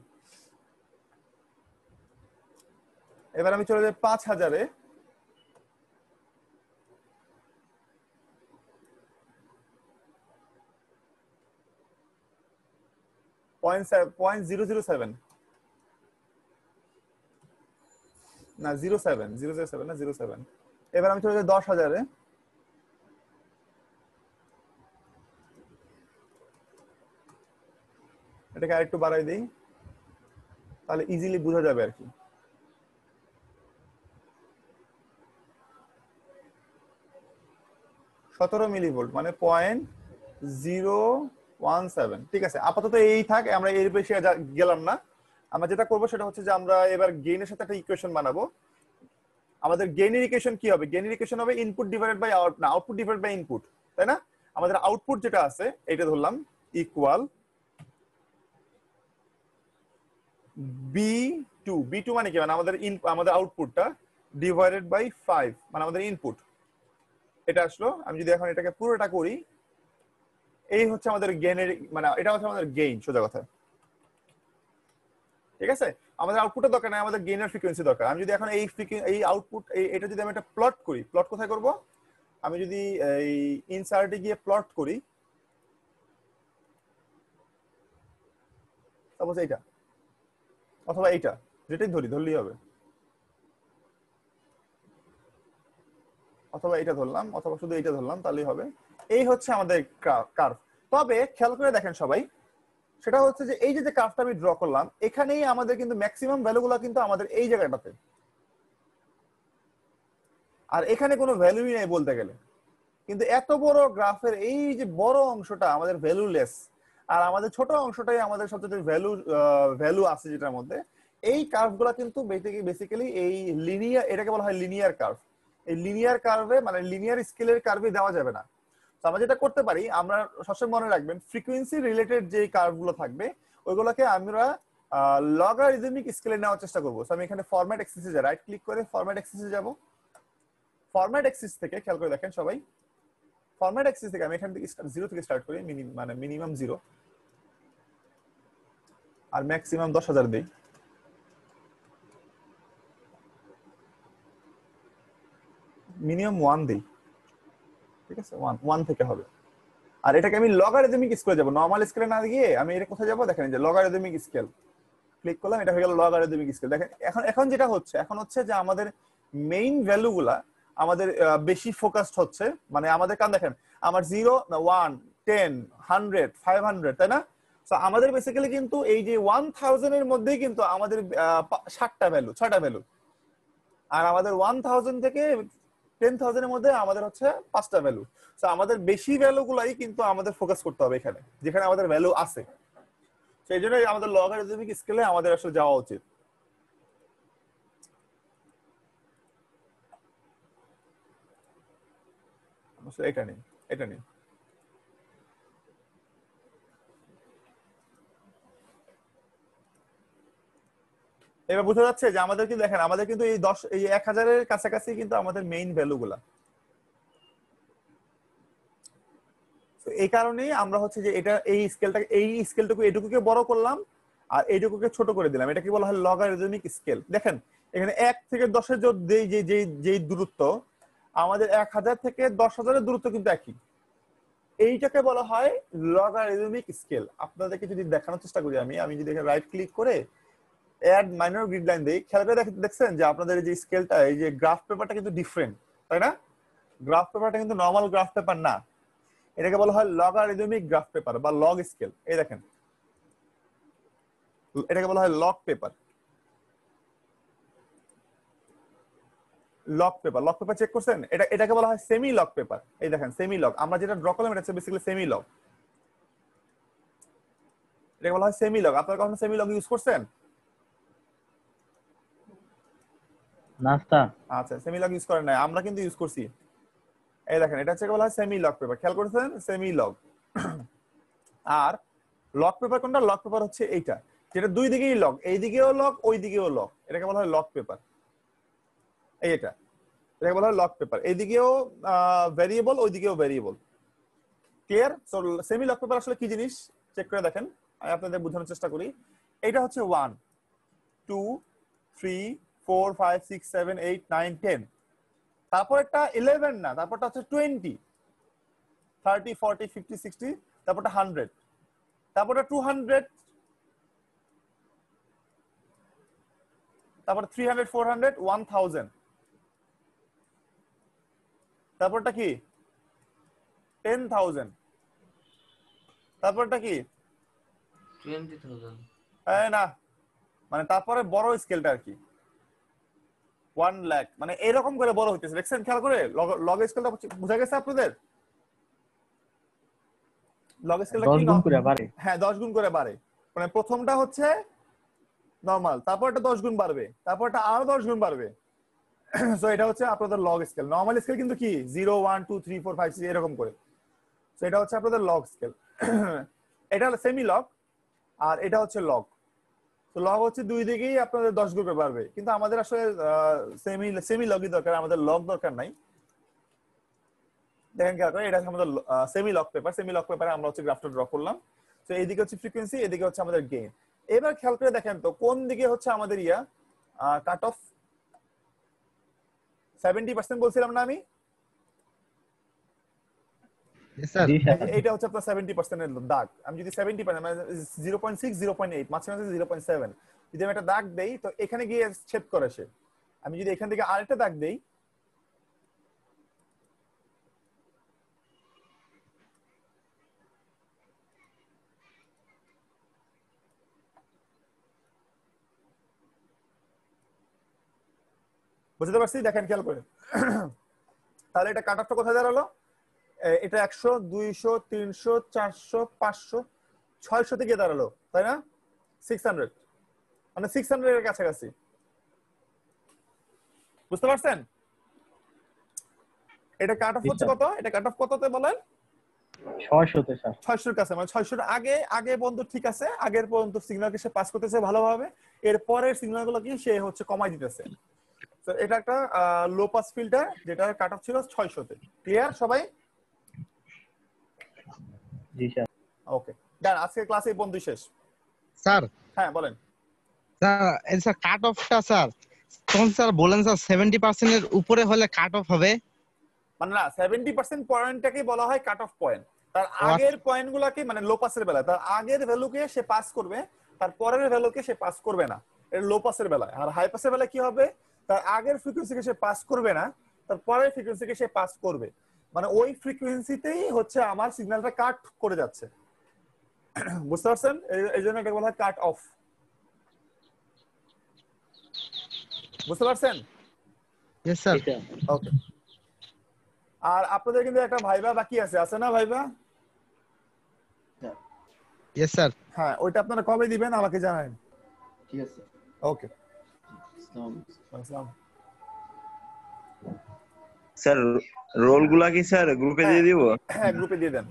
এবার আমি চলে যাই 5000-এ। পয়েন্ট 007 না 0.7 না 0.7। এবার আমি চলে যাই 10,000-এ। এটাকে আরেকটু বাড়াই দিই তাহলে ইজিলি বোঝা যাবে আর কি। 17 মিলিভোল্ট, মানে 0.017। ঠিক আছে, আপাতত এই থাক, আমরা এর বেশি গেলাম না। আমরা যেটা করবো সেটা হচ্ছে যে আমরা এবার গেইনের সাথে একটা ইকুয়েশন বানাবো। আমাদের গেইনের ইকুয়েশন কি হবে? গেইনের ইকুয়েশন হবে input divided by output divided by input, তাই না? আমাদের আউটপুট যেটা আছে এটা ধরলাম ইকুয়াল B2 মানে কি? মানে আমাদের আউটপুটটা ডিভাইডেড বাই 5, মানে আমাদের ইনপুট এটা আসলো। আমি যদি এখন এটাকে পুরোটা করি, এই হচ্ছে আমাদের গেইনের, মানে এটা হচ্ছে আমাদের গেইন, সোজা কথা। ঠিক আছে, আমাদের আউটপুটের দরকার নাই, আমাদের গেইনের ফ্রিকোয়েন্সি দরকার। আমি যদি এখন এই আউটপুট এটা যদি আমি একটা প্লট করি, প্লট কোথায় করব? আমি যদি এই ইনসার্টে গিয়ে প্লট করি, সাপোজ এইটা অথবা এইটা, যেটাই ধরলেই হবে, অথবা এটা ধরলাম অথবা শুধু এইটা ধরলাম তাহলেই হবে। এই হচ্ছে আমাদের কার্ভ। তবে খেয়াল করে দেখেন সবাই, সেটা হচ্ছে যে এই যে কার্ভটা আমি ড্র করলাম, এখানেই আমাদের কিন্তু ম্যাক্সিমাম ভ্যালুগুলো কিন্তু আমাদের এই জায়গাটাতে, আর এখানে কোনো ভ্যালুই নেই বলতে গেলে। কিন্তু এত বড় গ্রাফের এই যে বড় অংশটা আমাদের ভ্যালুলেস, আর আমাদের ছোট অংশটাই আমাদের সবচেয়ে ভ্যালু আছে যেটার মধ্যে। এই কার্ভগুলো কিন্তু বেসিক্যালি এই লিনিয়ার, এটাকে বলা হয় লিনিয়ার কার্ভ। এই লিনিয়ার কার্ভে, মানে লিনিয়ার স্কেলের কার্ভে দেওয়া যাবে না। তো আমরা যেটা করতে পারি, আমরা সবসময় মনে রাখবেন ফ্রিকোয়েন্সি রিলেটেড যে কার্ভগুলো থাকবে ওইগুলোকে আমরা লগারিদমিক স্কেলে নেওয়ার চেষ্টা করবো। তো আমি এখানে ফরম্যাট এক্সিসে যাই, রাইট ক্লিক করে ফরম্যাট এক্সিসে যাব। ফরম্যাট এক্সিস থেকে খেয়াল করে দেখেন সবাই, ফরম্যাট এক্সিস থেকে আমি এখান থেকে 0 থেকে স্টার্ট করি, মানে মিনিমাম 0 আর ম্যাক্সিমাম 10,000 দেই। মিনিমাম 1 দেই, ঠিক আছে, 1 থেকে হবে। আর এটাকে আমি লগারিদমিক স্কেলে যাব, নরমাল স্কেলে না গিয়ে আমি এটা কোথায় যাব দেখেন, যে লগারিদমিক স্কেল ক্লিক করলাম, এটা হয়ে গেল লগারিদমিক স্কেল। দেখেন এখন যেটা হচ্ছে, এখন হচ্ছে যে আমাদের মেইন ভ্যালুগুলা আমাদের বেশি ফোকাসড হচ্ছে। মানে আমাদের কারণ দেখেন আমার 0, 1, 10, 100, 500, তাই না? তো আমাদের বেসিক্যালি কিন্তু এই যে 1000 এর মধ্যেই কিন্তু আমাদের 6টা ভ্যালু, আর আমাদের 1000 থেকে 10,000 এর মধ্যে আমাদের হচ্ছে 5টা ভ্যালু। তো আমাদের বেশি ভ্যালুগুলাই কিন্তু আমাদের ফোকাস করতে হবে এখানে, যেখানে আমাদের ভ্যালু আছে। সেই জন্য আমাদের লগারিদমিক স্কেলে আমাদের আসলে যাওয়া উচিত। এটা নেই, এটা নেই। এবার বোঝা যাচ্ছে যে আমাদের কিন্তু দেখেন, আমাদের কিন্তু এই 1000-এর কাছাকাছি কিন্তু আমাদের মেইন ভ্যালুগুলা। এই কারণেই আমরা হচ্ছে যে এটা এই স্কেলটাকে এটুকুকে বড় করলাম আর এইটুকুকে ছোট করে দিলাম। এটা কি বলা হয়? Logarithmic scale. দেখেন এখানে 1 থেকে 10-এর যে দূরত্ব, আমাদের 1000 থেকে 10,000-এর দূরত্ব কিন্তু একই। এইটাকে বলা হয় লগারিদমিক স্কেল। আপনাদেরকে যদি দেখানোর চেষ্টা করি, আমি যদি এখানে রাইট ক্লিক করে অ্যাড মাইনর গ্রিড লাইন দেই, খেয়াল করে দেখছেন যে আপনাদের এই যে স্কেলটা, এই যে গ্রাফ পেপারটা কিন্তু ডিফারেন্ট, তাই না? গ্রাফ পেপারটা কিন্তু নরমাল গ্রাফ পেপার না, এটাকে বলা হয় লগারিদমিক গ্রাফ পেপার বা লগ স্কেল। এই দেখেন, এটাকে বলা হয় log paper. Log paper check করছেন? এটাকে বলা হয় সেমি লগ পেপার। এই দেখেন সেমি লগ, আমরা যেটা ড্র করলাম এটা হচ্ছে বেসিক্যালি সেমি লগ। এটাকে বলা হয় সেমি লগ। আপনারা কখনো সেমি লগ ইউজ করছেন? নাস্তা আচ্ছা, সেমি লগ ইউজ করেন না, আমরা কিন্তু ইউজ করছি। এই দেখেন এটা হচ্ছে বলা হয় সেমি লগ পেপার, খেয়াল করেছেন? Semi log. আর লগ পেপার কোনটা? লগ পেপার হচ্ছে এইটা, যেটা দুই দিকেই লগ, এই দিকেও লগ ওই দিকেও লগ, এটাকে বলা হয় লগ পেপার। এটা এটাকে বলা হয় লক পেপার। এইদিকেও ভেরিয়েবল, ওইদিকেও variable. Clear? So semi log paper আসলে কি জিনিস চেক করে দেখেন, আমি আপনাদের বোঝানোর চেষ্টা করি। এটা হচ্ছে 1 2 3 4 5 6 7 8 9 10, তারপরটা 11 না, তারপরটা হচ্ছে 20 30 40 50 60, তারপরটা 100, তারপরটা 200, তারপর 300 400 1000, তারপরটা কি 10,000, তারপরটা কি 20,000 না, মানে তারপরে বড় স্কেলটা আর কি 1 লাখ, মানে এরকম করে বড় হইতেছে। দেখছেন খেয়াল করে লগ স্কেলটা বুঝা গেছে আপনাদের? লগ স্কেলটা 10 কি? গুণ করে বাড়ে। হ্যাঁ 10 গুণ করে বাড়ে। মানে প্রথমটা হচ্ছে নরমাল, তারপরটা 10 গুণ বাড়বে, তারপরটা আরো 10 গুণ বাড়বে। সো এটা হচ্ছে আপনাদের লগ স্কেল। নরমাল স্কেল কিন্তু কি 0 1 2 3 4 5 6 এরকম করে। সো এটা হচ্ছে আপনাদের লগ স্কেল। এটা হলো সেমি লগ, আর এটা হচ্ছে লগ। তো লগ হচ্ছে দুই দিকেই আপনাদের 10 গুণ করে বাড়বে, কিন্তু আমাদের আসলে সেমি লগই দরকার, আমাদের লগ দরকার নাই। দেখেন খেয়াল করে, এটা হচ্ছে আমাদের semi log paper. Semi log পেপারে আমরা হচ্ছে গ্রাফটা ড্র করলাম। তো এইদিকে হচ্ছে ফ্রিকোয়েন্সি, এদিকে হচ্ছে আমাদের গেইন। এবার খেয়াল করে দেখেন তো কোন দিকে হচ্ছে আমাদের কাট অফ 70% বলছিলাম না আমি? Yes, sir. জি স্যার। এইটা হচ্ছে আপনার 70% এর দাগ। আমি যদি 70% মানে 0.6 0.8 মাঝখানে 0.7 যদি আমি একটা দাগ দেই, তো এখানে গিয়ে ছেদ করে সে। আমি যদি এখান থেকে আরেকটা দাগ দেই, বুঝতে পারছি? দেখেন খেয়াল করে। তাহলে এটা কাট অফটা কোথায় দাঁড়ালো? এটা 100 200 300 400 500 600 তে গিয়ে দাঁড়ালো, তাই না? 600, মানে 600 এর কাছাকাছি। বুঝতে পারছেন? এটা কাট অফ হচ্ছে কত? এটা কাট অফ কততে বলেন? 600 তে স্যার। 600 কাছে, মানে 600 আগে পর্যন্ত ঠিক আছে, আগের পর্যন্ত সিগন্যালকে সে পাস করতেছে ভালোভাবে, এর পরের সিগন্যালগুলো কি সে হচ্ছে কমাই দিতেছে। তো এটা একটা লো পাস ফিল্টার, যেটার কাট অফ ছিল 600 তে। ক্লিয়ার সবাই? জি স্যার। ওকে ডান, আজকে ক্লাস এই পর্যন্ত শেষ। স্যার, হ্যাঁ বলেন। স্যার কাট অফটা স্যার তখন স্যার বলেন স্যার 70% এর উপরে হলে কাট অফ হবে। মানে না, 70% পয়েন্টটাকে বলা হয় কাট অফ পয়েন্ট। তার আগের পয়েন্টগুলোকে, মানে লো পাসের বেলায় তার আগের ভ্যালুকে সে পাস করবে, তার পরের ভ্যালুকে সে পাস করবে না। এটা লো পাসের বেলায়। আর হাই পাসের বেলায় কি হবে? তার আগের ফ্রিকোয়েন্সিকে সে পাস করবে না, তার পরের ফ্রিকোয়েন্সিকে সে পাস করবে। মানে ওই ফ্রিকোয়েন্সিতেই হচ্ছে আমার সিগন্যালটা কাট করে যাচ্ছে। বুঝতে পারছেন? এই জন্য এটা বলা হয় কাট অফ। বুঝতে পারছেন? Yes sir. জি স্যার। ওকে। আর আপনাদের কিন্তু একটা ভাইবা বাকি আছে না ভাইবা? Yes sir. হ্যাঁ, ওইটা আপনারা কবে দিবেন আমাকে জানাবেন। ঠিক আছে। ওকে। আসসালামু স্যার রোল গুলা কি স্যার গ্রুপে দিয়ে দিব? হ্যাঁ গ্রুপে দিয়ে দেন।